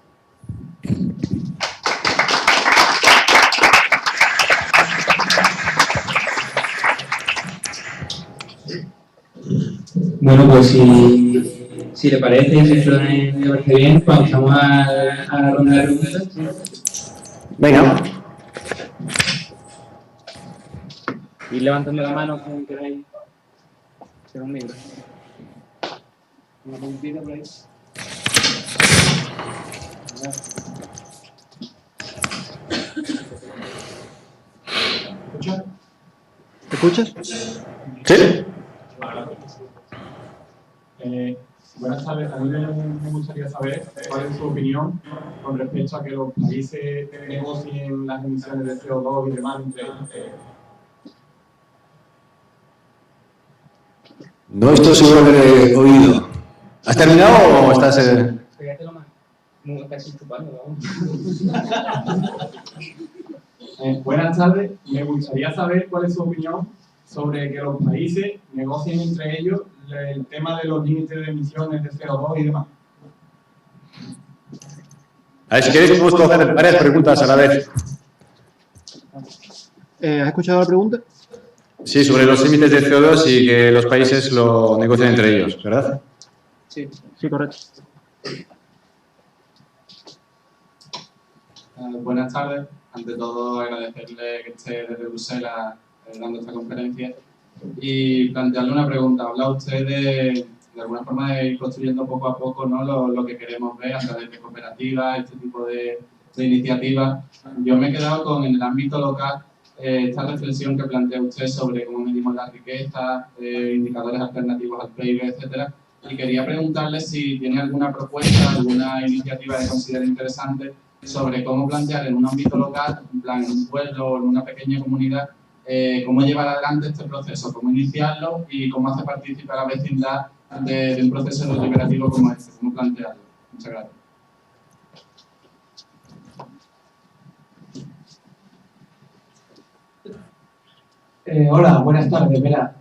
Bueno, pues si Si le parece y si le parece bien, pues pasamos a la ronda de preguntas. Venga. Y levantando la mano como queráis. Será un libro. Una preguntita por ahí. ¿Me escuchas? ¿Sí? Buenas tardes. A mí me gustaría saber cuál es su opinión con respecto a que los países negocien las emisiones de CO2 y demás entre ellos. No estoy seguro de oído. ¿Has terminado o estás...? Pégatelo más. No, casi chupando, vamos. Buenas tardes. Me gustaría saber cuál es su opinión sobre que los países negocien entre ellos el tema de los límites de emisiones de CO2 y demás. A ver, si queréis podemos coger varias preguntas a la vez. ¿Has escuchado la pregunta? Sí, sobre los límites de CO2 y que los países lo negocian entre ellos, ¿verdad? Sí. Sí, correcto. Buenas tardes. Ante todo, agradecerle que esté desde Bruselas dando esta conferencia y plantearle una pregunta. Habla usted de alguna forma de ir construyendo poco a poco, ¿no?, lo que queremos ver a través de cooperativas, este tipo de iniciativas. Yo me he quedado con, en el ámbito local, esta reflexión que plantea usted sobre cómo medimos la riqueza, indicadores alternativos al PIB, etcétera. Y quería preguntarle si tiene alguna propuesta, alguna iniciativa que considere interesante sobre cómo plantear en un ámbito local, en plan en un pueblo o en una pequeña comunidad, cómo llevar adelante este proceso, cómo iniciarlo y cómo hacer participar a la vecindad de un proceso deliberativo como este, cómo plantearlo. Muchas gracias. Hola, buenas tardes. Mira,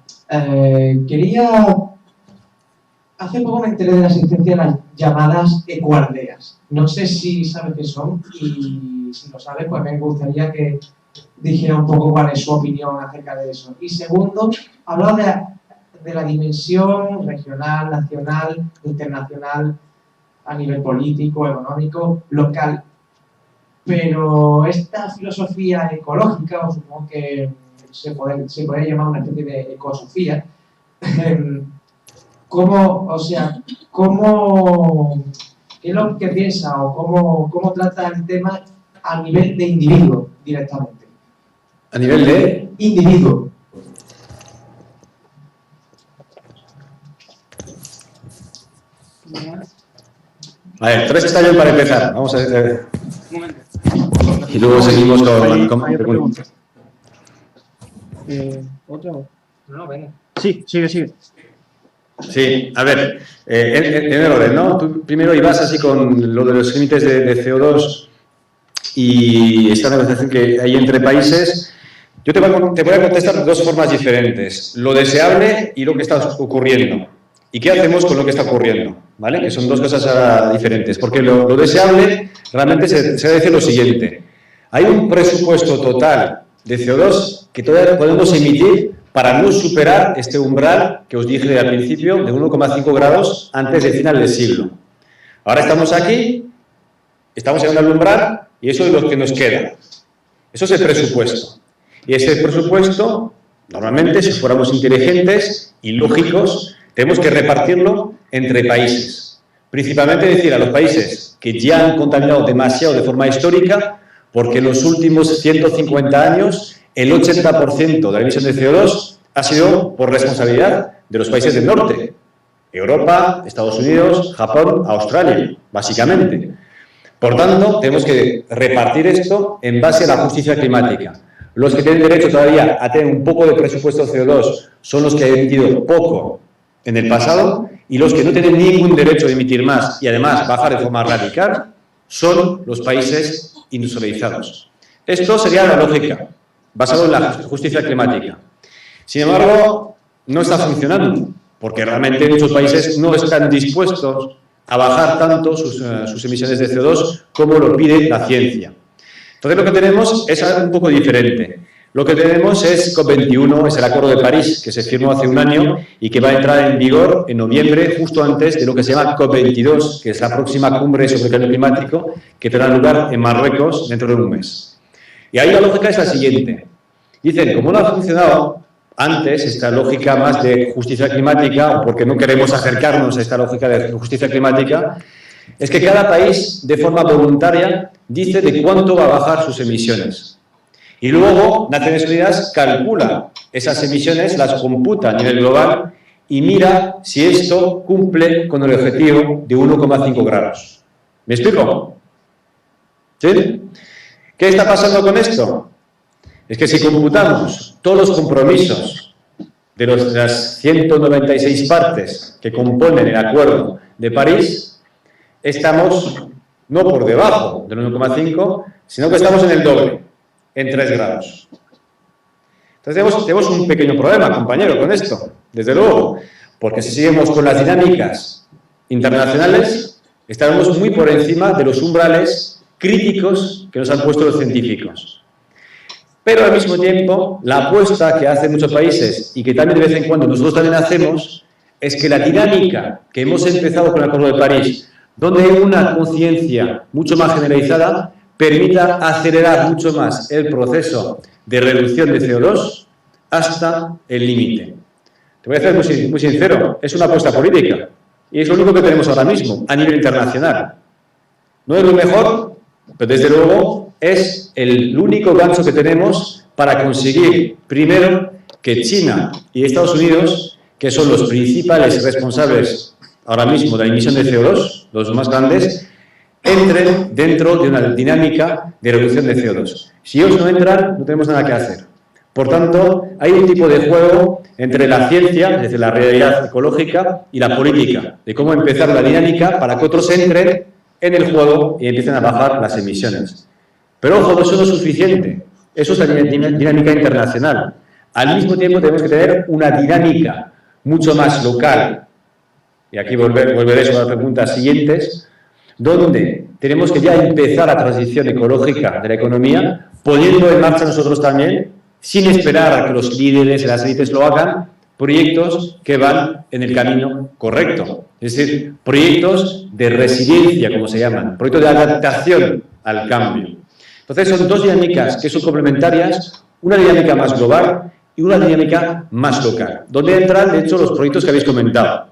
hace poco me enteré de la existencia de las llamadas ecoaldeas. No sé si sabes qué son y si lo sabes, pues me gustaría que dijera un poco cuál es su opinión acerca de eso. Y segundo, hablaba de la dimensión regional, nacional, internacional, a nivel político, económico, local. Pero esta filosofía ecológica, o supongo que se puede llamar una especie de ecosofía, ¿qué es lo que piensa o cómo trata el tema a nivel de individuo directamente? ¿A nivel de...? Individuo. A ver, 3 está bien para empezar. Vamos a ver. Un momento. Y luego seguimos con preguntas. ¿Otra? No, venga. Sí, sigue. Sí, a ver, en orden, ¿no? Tú primero ibas así con lo de los límites de CO2 y esta negociación que hay entre países. Yo te voy a contestar de dos formas diferentes, lo deseable y lo que está ocurriendo. ¿Y qué hacemos con lo que está ocurriendo? ¿Vale? Que son dos cosas diferentes, porque lo deseable realmente se dice lo siguiente. Hay un presupuesto total de CO2 que todavía podemos emitir para no superar este umbral que os dije al principio de 1,5 grados antes del final del siglo. Ahora estamos aquí, estamos llegando al umbral y eso es lo que nos queda. Eso es el presupuesto. Y ese presupuesto, normalmente, si fuéramos inteligentes y lógicos, tenemos que repartirlo entre países. Principalmente decir a los países que ya han contaminado demasiado de forma histórica, porque en los últimos 150 años el 80% de la emisión de CO2 ha sido por responsabilidad de los países del norte. Europa, Estados Unidos, Japón, Australia, básicamente. Por tanto, tenemos que repartir esto en base a la justicia climática. Los que tienen derecho todavía a tener un poco de presupuesto CO2 son los que han emitido poco en el pasado y los que no tienen ningún derecho de emitir más y además bajar de forma radical son los países industrializados. Esto sería la lógica, basado en la justicia climática. Sin embargo, no está funcionando, porque realmente muchos países no están dispuestos a bajar tanto sus emisiones de CO2 como lo pide la ciencia. Entonces lo que tenemos es algo un poco diferente. Lo que tenemos es COP21, es el Acuerdo de París, que se firmó hace un año y que va a entrar en vigor en noviembre, justo antes de lo que se llama COP22, que es la próxima cumbre sobre el cambio climático, que tendrá lugar en Marruecos dentro de un mes. Y ahí la lógica es la siguiente. Dicen, como no ha funcionado antes esta lógica más de justicia climática, o porque no queremos acercarnos a esta lógica de justicia climática, es que cada país, de forma voluntaria, dice de cuánto va a bajar sus emisiones. Y luego, Naciones Unidas calcula esas emisiones, las computa a nivel global y mira si esto cumple con el objetivo de 1,5 grados. ¿Me explico? ¿Sí? ¿Qué está pasando con esto? Es que si computamos todos los compromisos de las 196 partes que componen el Acuerdo de París, estamos no por debajo del 1,5, sino que estamos en el doble, en 3 grados. Entonces tenemos un pequeño problema, compañero, con esto, desde luego, porque si seguimos con las dinámicas internacionales, estaremos muy por encima de los umbrales críticos que nos han puesto los científicos. Pero al mismo tiempo, la apuesta que hacen muchos países y que también de vez en cuando nosotros también hacemos, es que la dinámica que hemos empezado con el Acuerdo de París, donde hay una conciencia mucho más generalizada, permita acelerar mucho más el proceso de reducción de CO2 hasta el límite. Te voy a ser muy sincero, es una apuesta política y es lo único que tenemos ahora mismo a nivel internacional. No es lo mejor, pero desde luego es el único gancho que tenemos para conseguir, primero, que China y Estados Unidos, que son los principales responsables ahora mismo de la emisión de CO2, los más grandes, entren dentro de una dinámica de reducción de CO2. Si ellos no entran, no tenemos nada que hacer. Por tanto, hay un tipo de juego entre la ciencia, desde la realidad ecológica, y la política, de cómo empezar la dinámica para que otros entren en el juego y empiecen a bajar las emisiones. Pero ojo, eso no es suficiente. Eso es la dinámica internacional. Al mismo tiempo tenemos que tener una dinámica mucho más local. Y aquí volveré sobre las preguntas siguientes, donde tenemos que ya empezar la transición ecológica de la economía, poniendo en marcha nosotros también, sin esperar a que los líderes y las élites lo hagan, proyectos que van en el camino correcto. Es decir, proyectos de resiliencia, como se llaman, proyectos de adaptación al cambio. Entonces, son dos dinámicas que son complementarias, una dinámica más global y una dinámica más local, donde entran, de hecho, los proyectos que habéis comentado.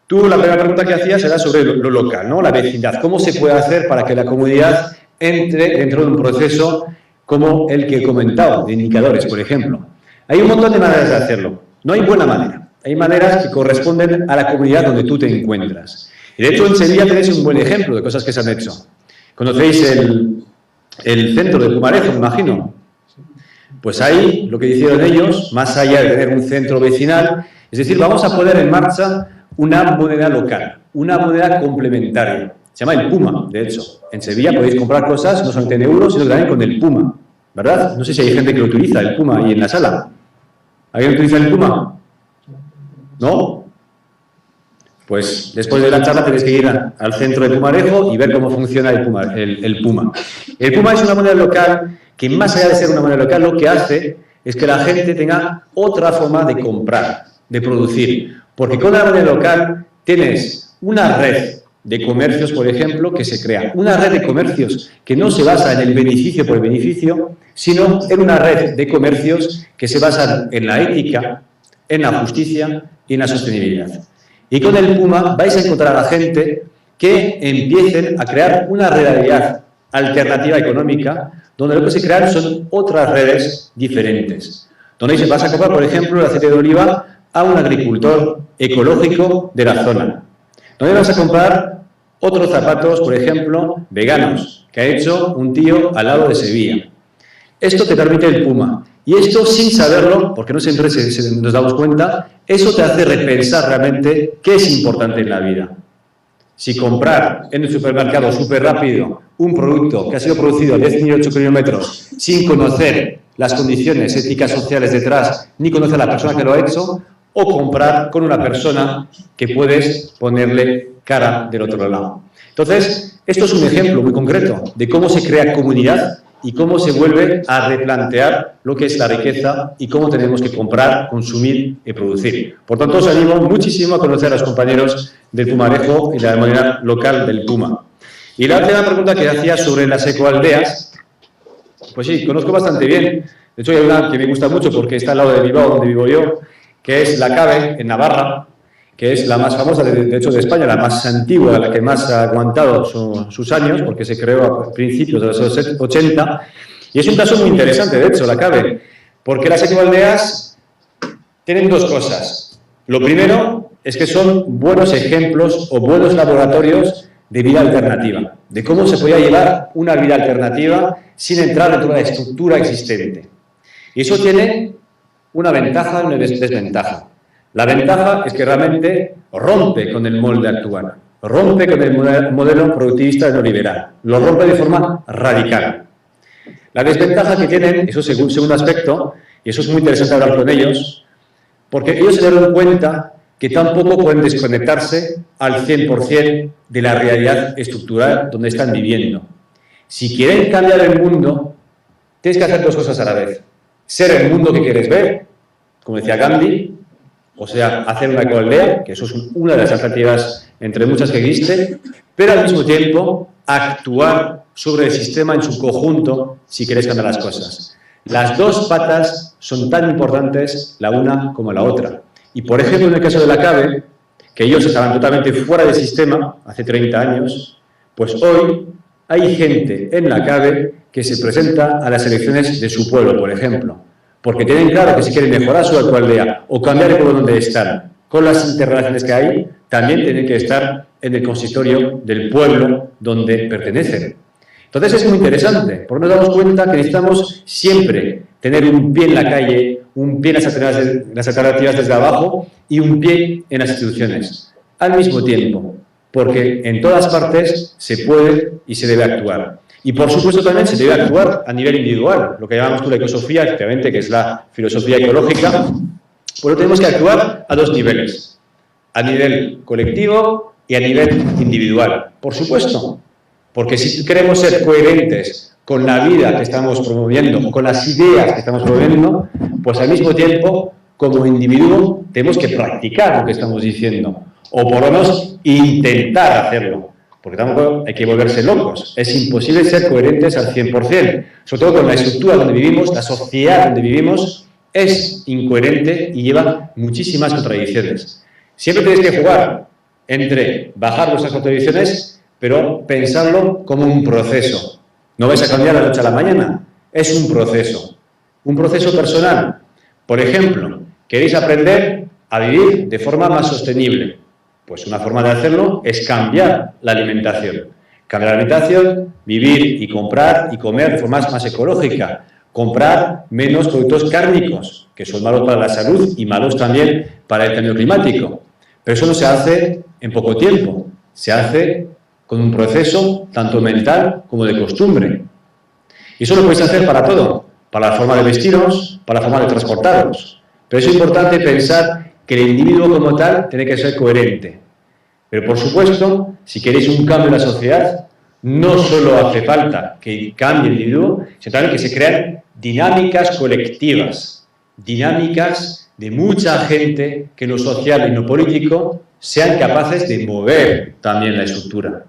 Tú, la primera pregunta que hacías era sobre lo local, ¿no? La vecindad. ¿Cómo se puede hacer para que la comunidad entre dentro de un proceso como el que he comentado, de indicadores, por ejemplo? Hay un montón de maneras de hacerlo. No hay buena manera. Hay maneras que corresponden a la comunidad donde tú te encuentras. Y de hecho, en Sevilla tenéis un buen ejemplo de cosas que se han hecho. ¿Conocéis el centro de Pumarejo, me imagino? Pues ahí, lo que hicieron ellos, más allá de tener un centro vecinal, es decir, vamos a poner en marcha una moneda local, una moneda complementaria. Se llama el Puma, de hecho. En Sevilla podéis comprar cosas no solamente en euros, sino también con el Puma, ¿verdad? No sé si hay gente que lo utiliza, el Puma, ahí en la sala. ¿Alguien utiliza el Puma? ¿No? Pues después de la charla tenéis que ir al centro de Pumarejo y ver cómo funciona el Puma. El Puma es una moneda local que, más allá de ser una moneda local, lo que hace es que la gente tenga otra forma de comprar, de producir. Porque con la moneda local tienes una red de comercios, por ejemplo, que se crea. Una red de comercios que no se basa en el beneficio por el beneficio, sino en una red de comercios que se basan en la ética, en la justicia y en la sostenibilidad. Y con el Puma vais a encontrar a la gente que empiecen a crear una realidad alternativa económica, donde lo que se crean son otras redes diferentes. Donde se vas a comprar, por ejemplo, el aceite de oliva a un agricultor ecológico de la zona. Donde vas a comprar otros zapatos, por ejemplo, veganos, que ha hecho un tío al lado de Sevilla. Esto te permite el Puma. Y esto, sin saberlo, porque no siempre nos damos cuenta, eso te hace repensar realmente qué es importante en la vida. Si comprar en el supermercado súper rápido un producto que ha sido producido a 18 kilómetros sin conocer las condiciones éticas sociales detrás, ni conocer a la persona que lo ha hecho, o comprar con una persona que puedes ponerle cara del otro lado. Entonces, esto es un ejemplo muy concreto de cómo se crea comunidad y cómo se vuelve a replantear lo que es la riqueza y cómo tenemos que comprar, consumir y producir. Por tanto, os animo muchísimo a conocer a los compañeros del Pumarejo y la moneda local del Puma. Y la última pregunta que hacía sobre las ecoaldeas, pues sí, conozco bastante bien. De hecho, hay una que me gusta mucho porque está al lado de Bilbao, donde vivo yo, que es la CABE, en Navarra, que es la más famosa, de hecho, de España, la más antigua, la que más ha aguantado sus años, porque se creó a principios de los 80. Y es un caso muy interesante, de hecho, la CABE, porque las ecoaldeas tienen dos cosas. Lo primero es que son buenos ejemplos o buenos laboratorios de vida alternativa, de cómo se podía llevar una vida alternativa sin entrar dentro de la estructura existente. Y eso tiene una ventaja y una desventaja. La ventaja es que realmente rompe con el molde actual, rompe con el modelo productivista neoliberal, lo rompe de forma radical. La desventaja que tienen, eso según un aspecto, y eso es muy interesante hablar con ellos, porque ellos se dan cuenta que tampoco pueden desconectarse al 100% de la realidad estructural donde están viviendo. Si quieren cambiar el mundo, tienes que hacer dos cosas a la vez. Ser el mundo que quieres ver, como decía Gandhi, o sea, hacer una ecoaldea, que eso es una de las alternativas entre muchas que existen, pero al mismo tiempo actuar sobre el sistema en su conjunto si quieres cambiar las cosas. Las dos patas son tan importantes la una como la otra. Y por ejemplo, en el caso de la CABE, que ellos estaban totalmente fuera del sistema hace 30 años, pues hoy hay gente en la CABE que se presenta a las elecciones de su pueblo, por ejemplo, porque tienen claro que si quieren mejorar su ecoaldea o cambiar el pueblo donde están, con las interrelaciones que hay, también tienen que estar en el consistorio del pueblo donde pertenecen. Entonces es muy interesante, porque nos damos cuenta que necesitamos siempre tener un pie en la calle, un pie en las alternativas desde abajo y un pie en las instituciones, al mismo tiempo, porque en todas partes se puede y se debe actuar. Y por supuesto también se debe actuar a nivel individual, lo que llamamos tú la ecosofía, efectivamente, que es la filosofía ecológica, pues tenemos que actuar a dos niveles, a nivel colectivo y a nivel individual, por supuesto, porque si queremos ser coherentes con la vida que estamos promoviendo, con las ideas que estamos promoviendo, pues al mismo tiempo, como individuo, tenemos que practicar lo que estamos diciendo, o por lo menos intentar hacerlo. Porque tampoco hay que volverse locos. Es imposible ser coherentes al 100%. Sobre todo con la estructura donde vivimos, la sociedad donde vivimos, es incoherente y lleva muchísimas contradicciones. Siempre tenéis que jugar entre bajar vuestras contradicciones, pero pensarlo como un proceso. No vais a cambiar de la noche a la mañana. Es un proceso personal. Por ejemplo, queréis aprender a vivir de forma más sostenible. Pues una forma de hacerlo es cambiar la alimentación. Cambiar la alimentación, vivir y comprar y comer de forma más ecológica. Comprar menos productos cárnicos, que son malos para la salud y malos también para el cambio climático. Pero eso no se hace en poco tiempo. Se hace con un proceso tanto mental como de costumbre. Y eso lo podéis hacer para todo. Para la forma de vestiros, para la forma de transportaros. Pero es importante pensar que el individuo como tal tiene que ser coherente. Pero por supuesto, si queréis un cambio en la sociedad, no solo hace falta que cambie el individuo, sino también que se crean dinámicas colectivas, dinámicas de mucha gente que en lo social y en lo político sean capaces de mover también la estructura.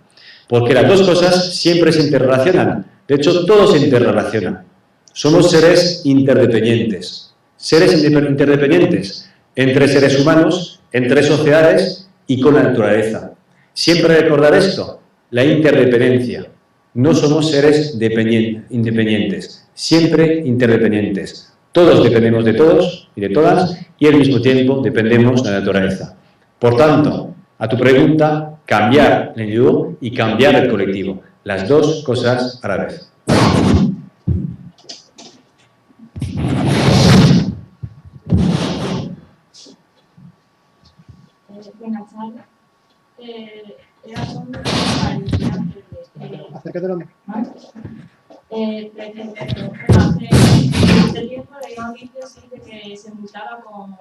Porque las dos cosas siempre se interrelacionan. De hecho, todo se interrelaciona. Somos seres interdependientes. Seres interdependientes entre seres humanos, entre sociedades y con la naturaleza. Siempre recordar esto, la interdependencia. No somos seres independientes, siempre interdependientes. Todos dependemos de todos y de todas y al mismo tiempo dependemos de la naturaleza. Por tanto, a tu pregunta, cambiar el individuo y cambiar el colectivo. Las dos cosas a la vez. Buenas tardes. Acércate al micro. Hace tiempo leí un inicio de que se multaba con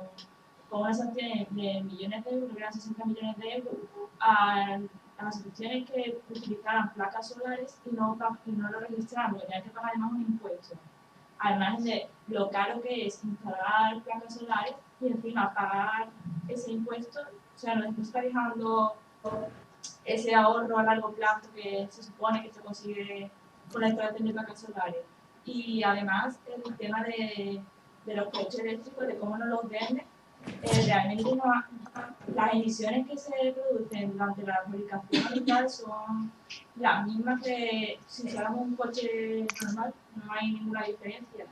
una sanción de millones de euros, que eran 60 millones de euros, a las instituciones que utilizaran placas solares y no lo registraran, porque tenían que pagar además un impuesto. Además de lo caro que es instalar placas solares y encima pagar ese impuesto, o sea, no está dejando ese ahorro a largo plazo que se supone que se consigue con la instalación de placas solares. Y además el tema de los coches eléctricos, de cómo nos los venden, realmente las emisiones que se producen durante la fabricación y tal son las mismas que si usáramos un coche normal, no hay ninguna diferencia.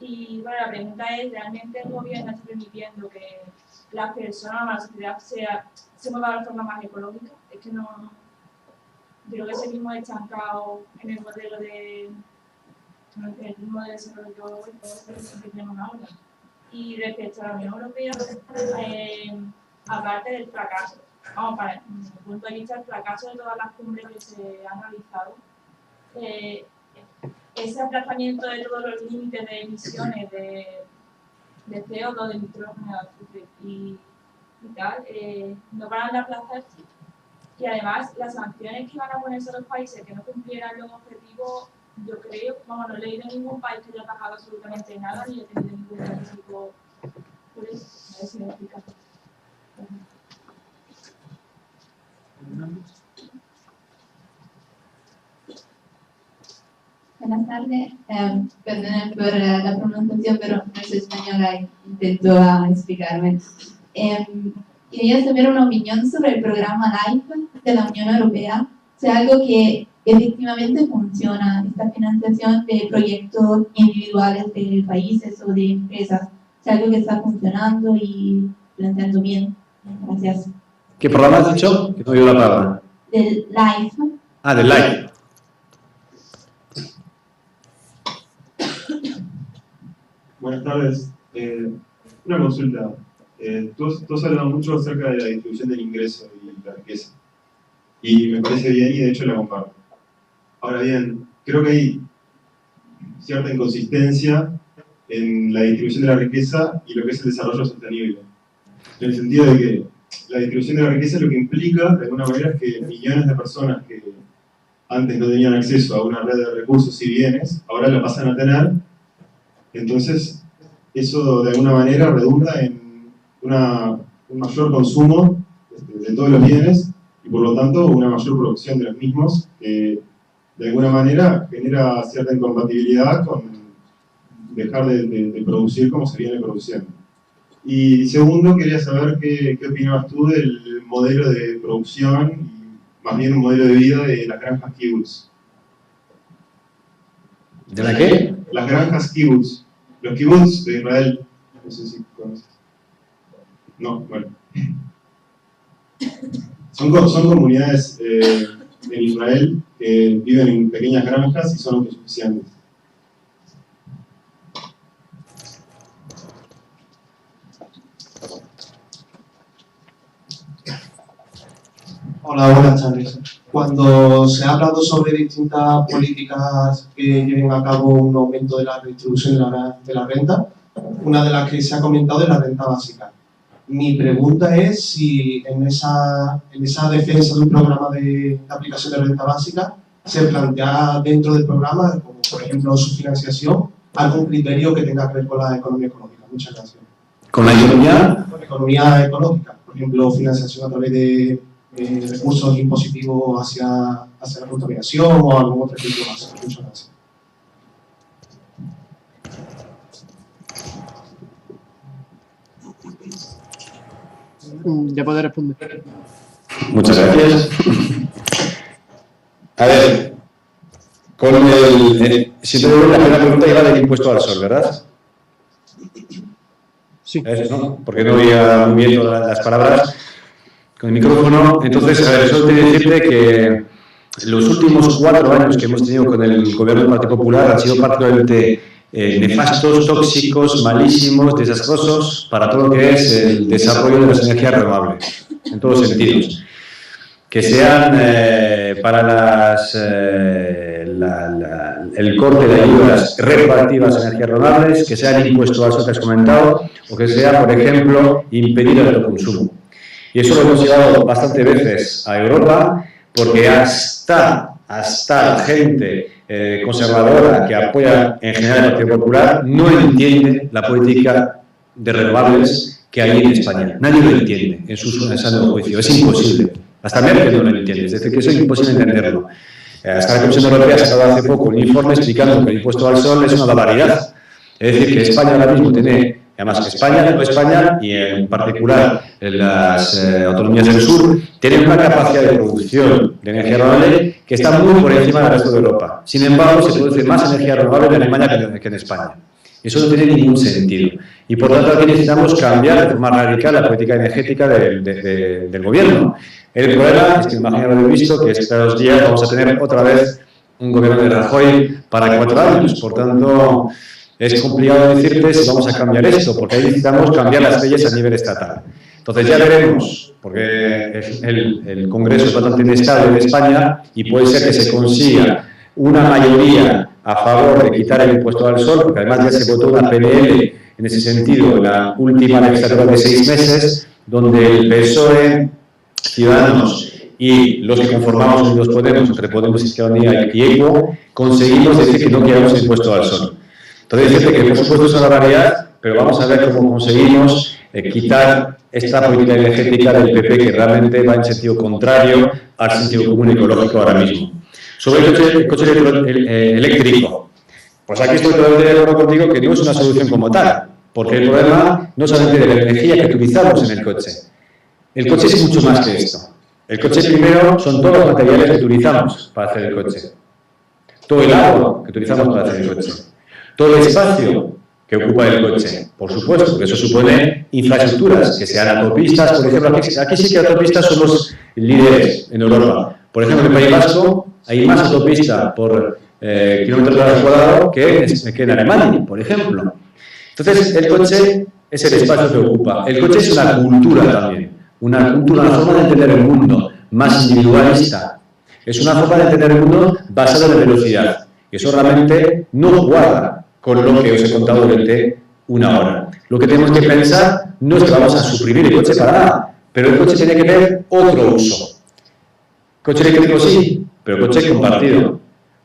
Y bueno, la pregunta es, ¿realmente el gobierno está permitiendo que las personas, la sociedad se mueva de una forma más ecológica? Es que no, yo creo que seguimos estancados en el modelo de desarrollo que tenemos ahora. Y respecto a la Unión Europea, aparte del fracaso, vamos, para mi punto de vista, el fracaso de todas las cumbres que se han realizado, ese aplazamiento de todos los límites de emisiones de CO2, de nitrógeno, de azufre y tal, no paran de aplazarse. Y además, las sanciones que iban a ponerse a los países que no cumplieran los objetivos, yo creo, vamos, no he leído ningún país que haya bajado absolutamente nada, ni he tenido ningún riesgo por eso. A ver si me explica. Buenas tardes, perdón por la pronunciación, pero no soy española y intento explicarme. Quería saber una opinión sobre el programa LIFE de la Unión Europea. O sea, algo que efectivamente funciona, esta financiación de proyectos individuales de países o de empresas. O sea, algo que está funcionando y planteando bien. Gracias. ¿Qué programa has dicho? Que no oigo la palabra. Del LIFE. Ah, del LIFE. Buenas tardes. Una consulta. Tú has hablado mucho acerca de la distribución del ingreso y la riqueza. Y me parece bien y de hecho la comparto. Ahora bien, creo que hay cierta inconsistencia en la distribución de la riqueza y lo que es el desarrollo sostenible. En el sentido de que la distribución de la riqueza lo que implica, de alguna manera, es que millones de personas que antes no tenían acceso a una red de recursos y bienes, ahora la pasan a tener. Entonces, eso de alguna manera redunda en un mayor consumo de todos los bienes y por lo tanto una mayor producción de los mismos que de alguna manera genera cierta incompatibilidad con dejar de producir como se viene produciendo. Y segundo, quería saber qué opinabas tú del modelo de producción y más bien un modelo de vida de las granjas kibbutz. ¿De la qué? Las granjas kibbutz. Los kibbutz de Israel. No sé si conoces. No, bueno. Son comunidades en Israel que viven en pequeñas granjas y son autosuficientes. Hola, buenas tardes. Cuando se ha hablado sobre distintas políticas que lleven a cabo un aumento de la redistribución de la renta, una de las que se ha comentado es la renta básica. Mi pregunta es si en esa defensa de un programa de aplicación de renta básica se plantea dentro del programa, como por ejemplo su financiación, algún criterio que tenga que ver con la economía ecológica. Muchas gracias. ¿Con la economía? Con la economía ecológica, por ejemplo, financiación a través de recursos impositivos hacia la contaminación o algún otro ejemplo más. Muchas gracias. Ya puedo responder. Muchas gracias. A ver, con si te doy la primera pregunta iba del impuesto al sol, ¿verdad? Sí. Eso, ¿no? Porque no oía muy bien todas las palabras con el micrófono. Entonces, a ver, solo te decirte que los últimos 4 años que hemos tenido con el gobierno del Partido Popular han sido particularmente nefastos, tóxicos, malísimos, desastrosos para todo lo que es el desarrollo de las energías renovables, en todos los sentidos. Que sean para el corte de ayudas retroactivas a energías renovables, que sea el impuesto al sol que has comentado, o que sea, por ejemplo, impedir el autoconsumo. Y eso lo hemos llevado bastantes veces a Europa, porque hasta gente conservadora que apoya en general el Partido Popular no entiende la política de renovables que hay en España. Nadie lo entiende en su sano juicio. Es imposible. Hasta Merkel no lo entiende. Es decir, que eso es imposible entenderlo. Hasta la Comisión Europea ha sacado hace poco un informe explicando que el impuesto al sol es una barbaridad. Es decir, que España ahora mismo tiene, además España y en particular las autonomías del sur, tienen una capacidad de producción de energía renovable que está muy por encima del resto de Europa. Sin embargo, se produce más energía renovable en Alemania que en España. Eso no tiene ningún sentido. Y por lo tanto aquí necesitamos cambiar de forma radical la política energética del gobierno. El problema es que, imagino lo he visto, que estos días vamos a tener otra vez un gobierno de Rajoy para 4 años. Por tanto, es complicado decirte si vamos a cambiar esto, porque ahí necesitamos cambiar las leyes a nivel estatal. Entonces ya veremos, porque el Congreso es bastante inestable en España y puede ser que se consiga una mayoría a favor de quitar el impuesto al sol, porque además ya se votó una PNL en ese sentido en la última legislatura de 6 meses, donde el PSOE, Ciudadanos y los que conformamos Unidos Podemos, entre Podemos, Izquierda Unida y ECO, conseguimos decir que no queremos el impuesto al sol. Entonces, decirte que por supuesto es una barbaridad, pero vamos a ver cómo conseguimos quitar esta política energética del PP que realmente va en sentido contrario al sentido común ecológico ahora mismo. Sobre el coche eléctrico, pues aquí estoy totalmente de acuerdo contigo que no es una solución como tal, porque el problema no es solamente de la energía que utilizamos en el coche. El coche es mucho más que esto. El coche primero son todos los materiales que utilizamos para hacer el coche. Todo el agua que utilizamos para hacer el coche. Todo el espacio que ocupa el coche, por supuesto, porque eso supone infraestructuras, que sean autopistas, por ejemplo, aquí sí que autopistas somos líderes en Europa. Por ejemplo, en el País Vasco hay más autopista por kilómetros cuadrados que en Alemania, por ejemplo. Entonces, el coche es el espacio que ocupa. El coche es una cultura también, una forma de entender el mundo más individualista. Es una forma de entender el mundo basada en la velocidad. Y eso realmente no cuadra con lo que os he contado durante una hora. Lo que tenemos que pensar no es que vamos a suprimir el coche para nada, pero el coche tiene que tener otro uso. Coche eléctrico sí, pero coche compartido.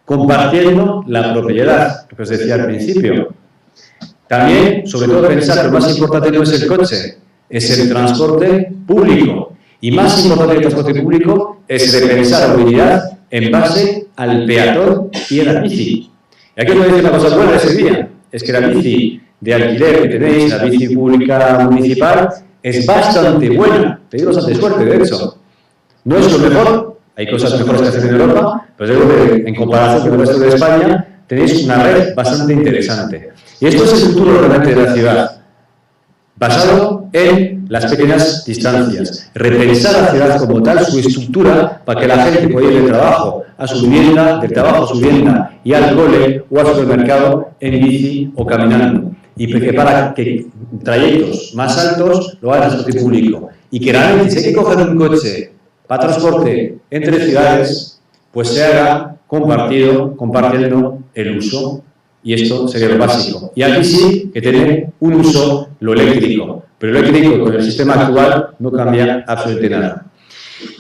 Compartiendo la propiedad, lo que os decía al principio. También, sobre todo, pensar que lo más importante no es el coche, es el transporte público. Y más importante que el transporte público es repensar la movilidad en base al peatón y a la bici. Y aquí os voy a decir una cosa buena de ese día, es que la bici de alquiler que tenéis, la bici pública municipal, es bastante buena. Tenéis bastante suerte, de hecho. No es lo mejor, hay cosas mejores que hacer en Europa, pero yo creo que en comparación con el resto de España, tenéis una red bastante interesante. Y esto es el futuro realmente de la ciudad, basado en las pequeñas distancias. Repensar la ciudad como tal, su estructura, para que la gente pueda ir del trabajo a su vivienda, del trabajo a su vivienda y al cole o al supermercado en bici o caminando. Y que para que trayectos más altos lo haga el transporte público. Y que realmente, si hay que coger un coche para transporte entre ciudades, pues se haga compartiendo el uso. Y esto sería lo básico. Y aquí sí que tiene un uso lo eléctrico. Pero el eléctrico con el sistema actual no cambia absolutamente nada.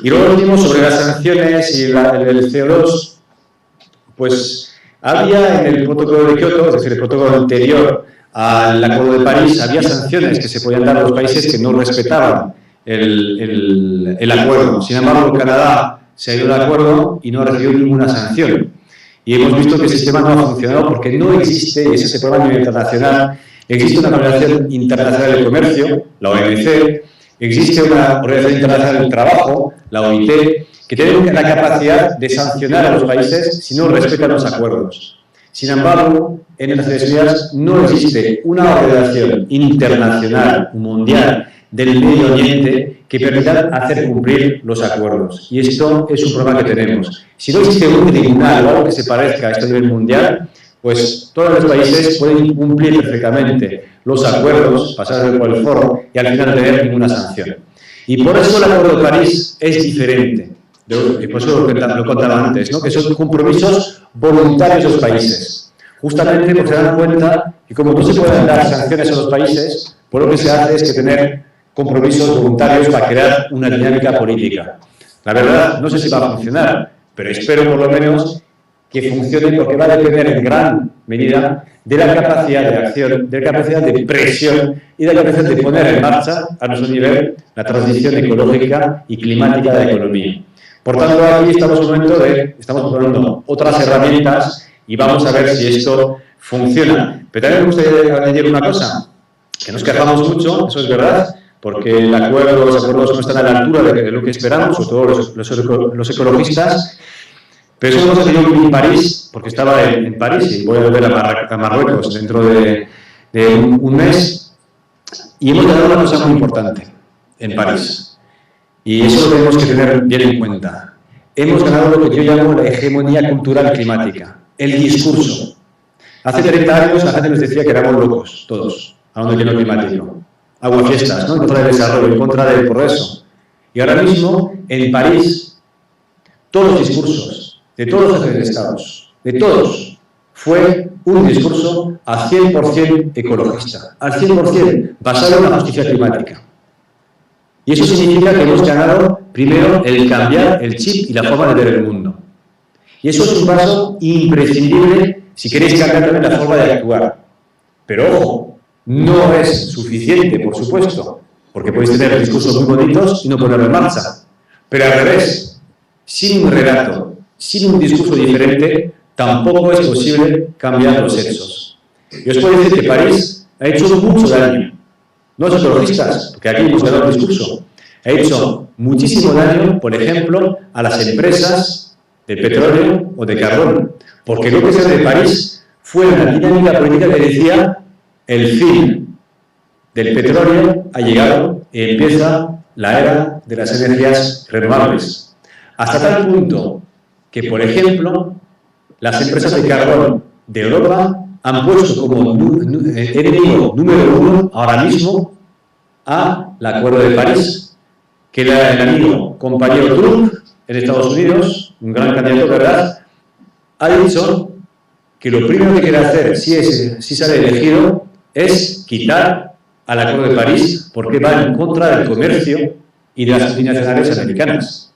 Y luego último, sobre las sanciones y el CO2, pues había en el protocolo de Kioto, es decir, el protocolo anterior al Acuerdo de París, había sanciones que se podían dar a los países que no respetaban el acuerdo. Sin embargo, Canadá se ha ido de acuerdo y no ha recibido ninguna sanción. Y hemos visto que el sistema no ha funcionado porque no existe, y ese es el problema a nivel internacional, existe una Organización Internacional del Comercio, la OMC, existe una Organización Internacional del Trabajo, la OIT, que tienen la capacidad de sancionar a los países si no respetan los acuerdos. Sin embargo, en las Naciones Unidas no existe una organización internacional, mundial, del medio ambiente que permita hacer cumplir los acuerdos. Y esto es un problema que tenemos. Si no existe un tribunal o algo que se parezca a este nivel mundial, pues todos los países pueden cumplir perfectamente los acuerdos, pasar por el foro y al final no tener ninguna sanción. Y por eso el Acuerdo de París es diferente. Y por eso lo contaba antes, ¿no? Que son compromisos voluntarios de los países. Justamente porque se dan cuenta que como no se pueden dar sanciones a los países, por lo que se hace es que tener compromisos voluntarios para crear una dinámica política. La verdad, no sé si va a funcionar, pero espero por lo menos que funcione, porque va a depender en gran medida de la capacidad de acción, de la capacidad de presión y de la capacidad de poner en marcha, a nuestro nivel, la transición ecológica y climática de la economía. Por tanto, aquí estamos proponiendo otras herramientas y vamos a ver si esto funciona. Pero también me gustaría añadir una cosa, que nos quejamos mucho, eso es verdad, porque los acuerdos no están a la altura de lo que esperamos, sobre todo los ecologistas. Pero eso hemos tenido en París, porque estaba en París y voy a volver a Marruecos dentro de un mes, y hemos ganado una cosa muy importante en París. Y eso lo tenemos que tener bien en cuenta. Hemos ganado lo que yo llamo la hegemonía cultural climática, el discurso. Hace 30 años la gente nos decía que éramos locos, todos, hablando del cambio climático. Aguafiestas, ¿no? En contra del desarrollo, en contra del progreso. Y ahora mismo, en París, todos los discursos de todos los jefes de Estados, de todos, fue un discurso al 100% ecologista, al 100% basado en la justicia climática. Y eso significa que hemos ganado, primero, el cambiar el chip y la forma de ver el mundo. Y eso es un paso imprescindible si queréis cambiar también la forma de actuar. Pero, ojo, no es suficiente, por supuesto, porque podéis tener discursos muy bonitos y no ponerlo en marcha. Pero al revés, sin un relato, sin un discurso diferente, tampoco es posible cambiar los hechos. Y os puedo decir que París ha hecho mucho daño. No a los ecologistas, porque aquí hemos ganado el discurso. Ha hecho muchísimo daño, por ejemplo, a las empresas de petróleo o de carbón. Porque lo que se hace de París fue una dinámica política que decía el fin del petróleo ha llegado y empieza la era de las energías renovables. Hasta tal punto que, por ejemplo, las empresas de carbón de Europa han puesto como enemigo número 1 ahora mismo al Acuerdo de París, que el amigo compañero Trump en Estados Unidos, un gran candidato, ¿verdad?, ha dicho que lo primero que quiere hacer, si sale elegido, es quitar al Acuerdo de París, porque va en contra del comercio y de las multinacionales americanas.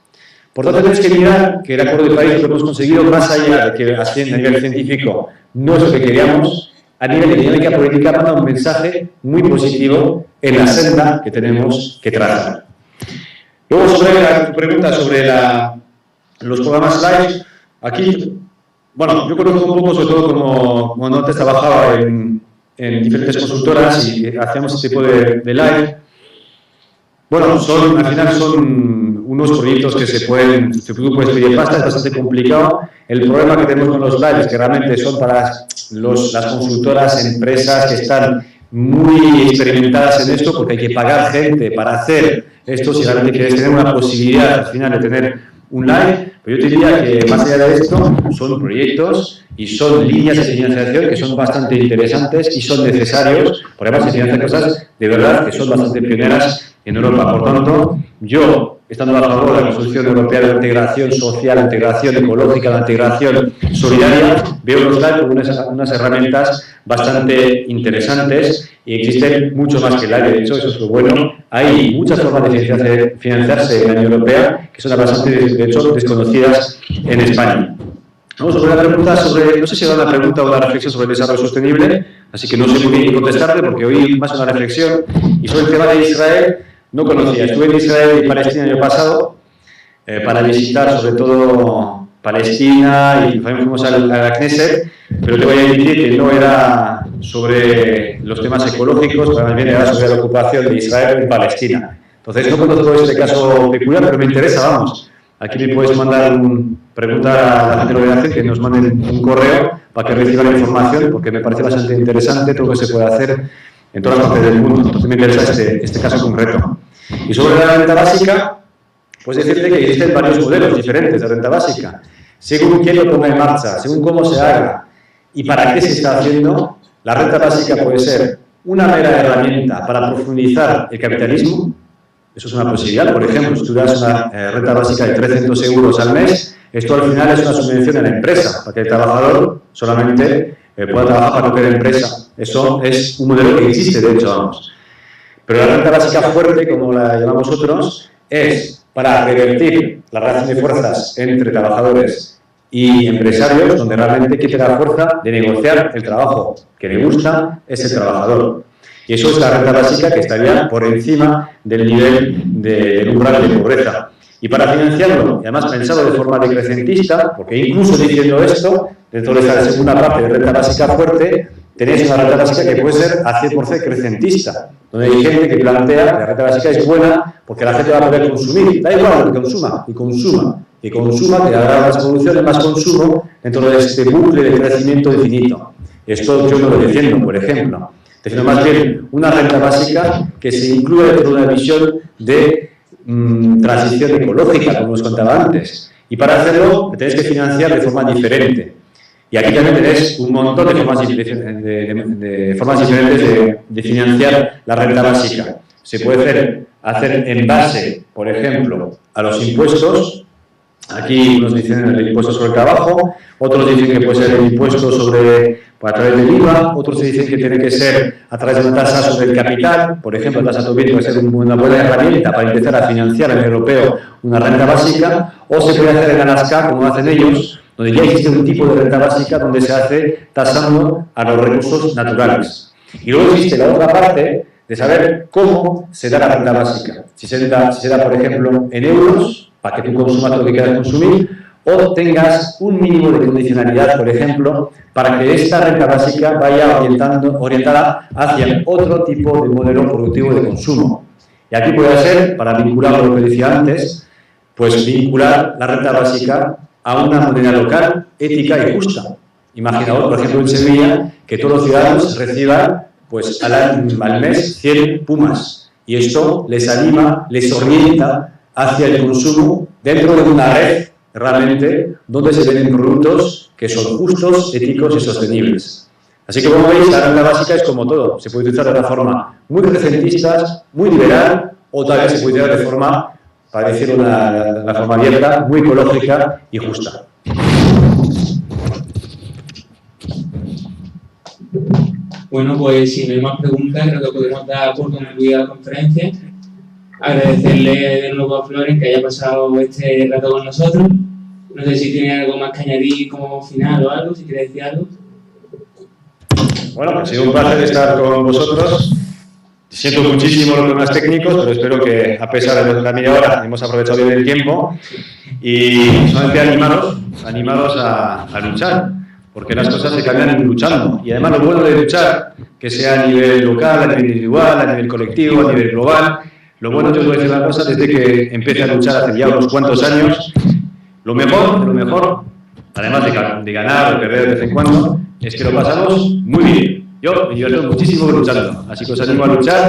Por tanto, tenéis que mirar que el Acuerdo de París lo hemos conseguido más allá de que a nivel científico no es lo que queríamos, a nivel de dinámica política manda un mensaje muy positivo en la senda que tenemos que trazar. Luego, sobre tu pregunta sobre los programas live, aquí, bueno, yo conozco un poco, sobre todo como cuando antes trabajaba en diferentes consultoras y hacíamos este tipo de live. Bueno, al final son unos proyectos que tú puedes pedir pasta, es bastante complicado. El problema que tenemos con los lives, que realmente son para las consultoras, empresas que están muy experimentadas en esto, porque hay que pagar gente para hacer esto, si realmente quieres tener una posibilidad al final de tener un live. Pero yo te diría que más allá de esto, son proyectos y son líneas de financiación que son bastante interesantes y son necesarios, porque además se financian cosas de verdad que son bastante pioneras en Europa. Por tanto, yo, estando a favor de la construcción europea de la integración social, la integración ecológica, la integración solidaria, veo los live como unas herramientas bastante interesantes y existen mucho más que el live. De hecho, eso es lo bueno. Hay muchas formas de financiarse en la Unión Europea que son bastante, de hecho, desconocidas en España. Vamos sobre la pregunta sobre, no sé si era una pregunta o una reflexión sobre el desarrollo sostenible, así que no sé muy bien qué contestarte porque hoy más una reflexión. Y sobre el tema de Israel, no conocía. Estuve en Israel y Palestina el año pasado para visitar sobre todo Palestina y también fuimos a la Knesset, pero te voy a decir que no era sobre los temas ecológicos, pero más bien era sobre la ocupación de Israel en Palestina. Entonces no conozco este caso peculiar, pero me interesa, vamos. Aquí me puedes preguntar a la delegación que nos manden un correo para que reciba la información, porque me parece bastante interesante todo lo que se puede hacer en todas las partes del mundo. Entonces me interesa este caso concreto. Y sobre la renta básica, pues decirte que existen varios modelos diferentes de renta básica. Según quién lo ponga en marcha, según cómo se haga y para qué se está haciendo, la renta básica puede ser una mera herramienta para profundizar el capitalismo. Eso es una posibilidad. Por ejemplo, si tú das una renta básica de 300 euros al mes, esto al final es una subvención a la empresa, para que el trabajador solamente pueda trabajar para cualquier empresa. Eso es un modelo que existe, de hecho, vamos. Pero la renta básica fuerte, como la llamamos nosotros, es para revertir la relación de fuerzas entre trabajadores y empresarios, donde realmente quien tiene la fuerza de negociar el trabajo que le gusta es el trabajador. Y eso es la renta básica, que estaría por encima del nivel del umbral de pobreza. Y para financiarlo, y además pensado de forma decrecentista, porque incluso diciendo esto, dentro de esta segunda parte de renta básica fuerte, tenéis una renta básica que puede ser a 100% crecentista, donde hay gente que plantea que la renta básica es buena porque la gente va a poder consumir. Da igual lo que consuma, y consuma, y consuma, que habrá más producción y más consumo dentro de este bucle de crecimiento infinito. Esto yo no lo defiendo, por ejemplo. Defiendo más bien una renta básica que se incluya dentro de una visión de transición ecológica, como os contaba antes. Y para hacerlo, lo tenéis que financiar de forma diferente. Y aquí también tenéis un montón de formas diferentes de financiar la renta básica. Se puede hacer en base, por ejemplo, a los impuestos. Aquí unos dicen el impuesto sobre el trabajo, otros dicen que puede ser el impuesto a través del IVA, otros dicen que tiene que ser a través de una tasa sobre el capital. Por ejemplo, la tasa Tobin puede ser una buena herramienta para empezar a financiar en el europeo una renta básica, o se puede hacer en Alaska, como hacen ellos, donde ya existe un tipo de renta básica donde se hace tasando a los recursos naturales. Y luego existe la otra parte de saber cómo se da la renta básica. Si se da, por ejemplo, en euros, para que tú consumas lo que quieras consumir, o tengas un mínimo de condicionalidad, por ejemplo, para que esta renta básica vaya orientada hacia otro tipo de modelo productivo de consumo. Y aquí puede ser, para vincular lo que decía antes, pues vincular la renta básica a una moneda local, ética y justa. Imaginaos, por ejemplo, en Sevilla, que todos los ciudadanos reciban pues, al mes 100 pumas. Y esto les anima, les orienta hacia el consumo dentro de una red realmente donde se venden productos que son justos, éticos y sostenibles. Así que, como veis, la renta básica es como todo. Se puede utilizar de una forma muy crecentista, muy liberal, o tal vez se puede utilizar de forma, para decirlo de una forma abierta, muy ecológica y justa. Bueno, pues si no hay más preguntas, creo que podemos dar por concluida la conferencia. Agradecerle de nuevo a Flores que haya pasado este rato con nosotros. No sé si tiene algo más que añadir como final o algo, si quiere decir algo. Bueno, pues ha sido un placer estar con vosotros. Siento muchísimo los problemas técnicos, pero espero que a pesar de la media hora hemos aprovechado bien el tiempo y solamente animaros a luchar, porque las cosas se cambian luchando. Y además lo bueno de luchar, que sea a nivel local, a nivel individual, a nivel colectivo, a nivel global, lo bueno, yo os voy a decir una cosa, desde que empecé a luchar hace ya unos cuantos años, lo mejor, además de ganar o perder de vez en cuando, es que lo pasamos muy bien. Yo me divierto muchísimo luchando, así que os animo a luchar.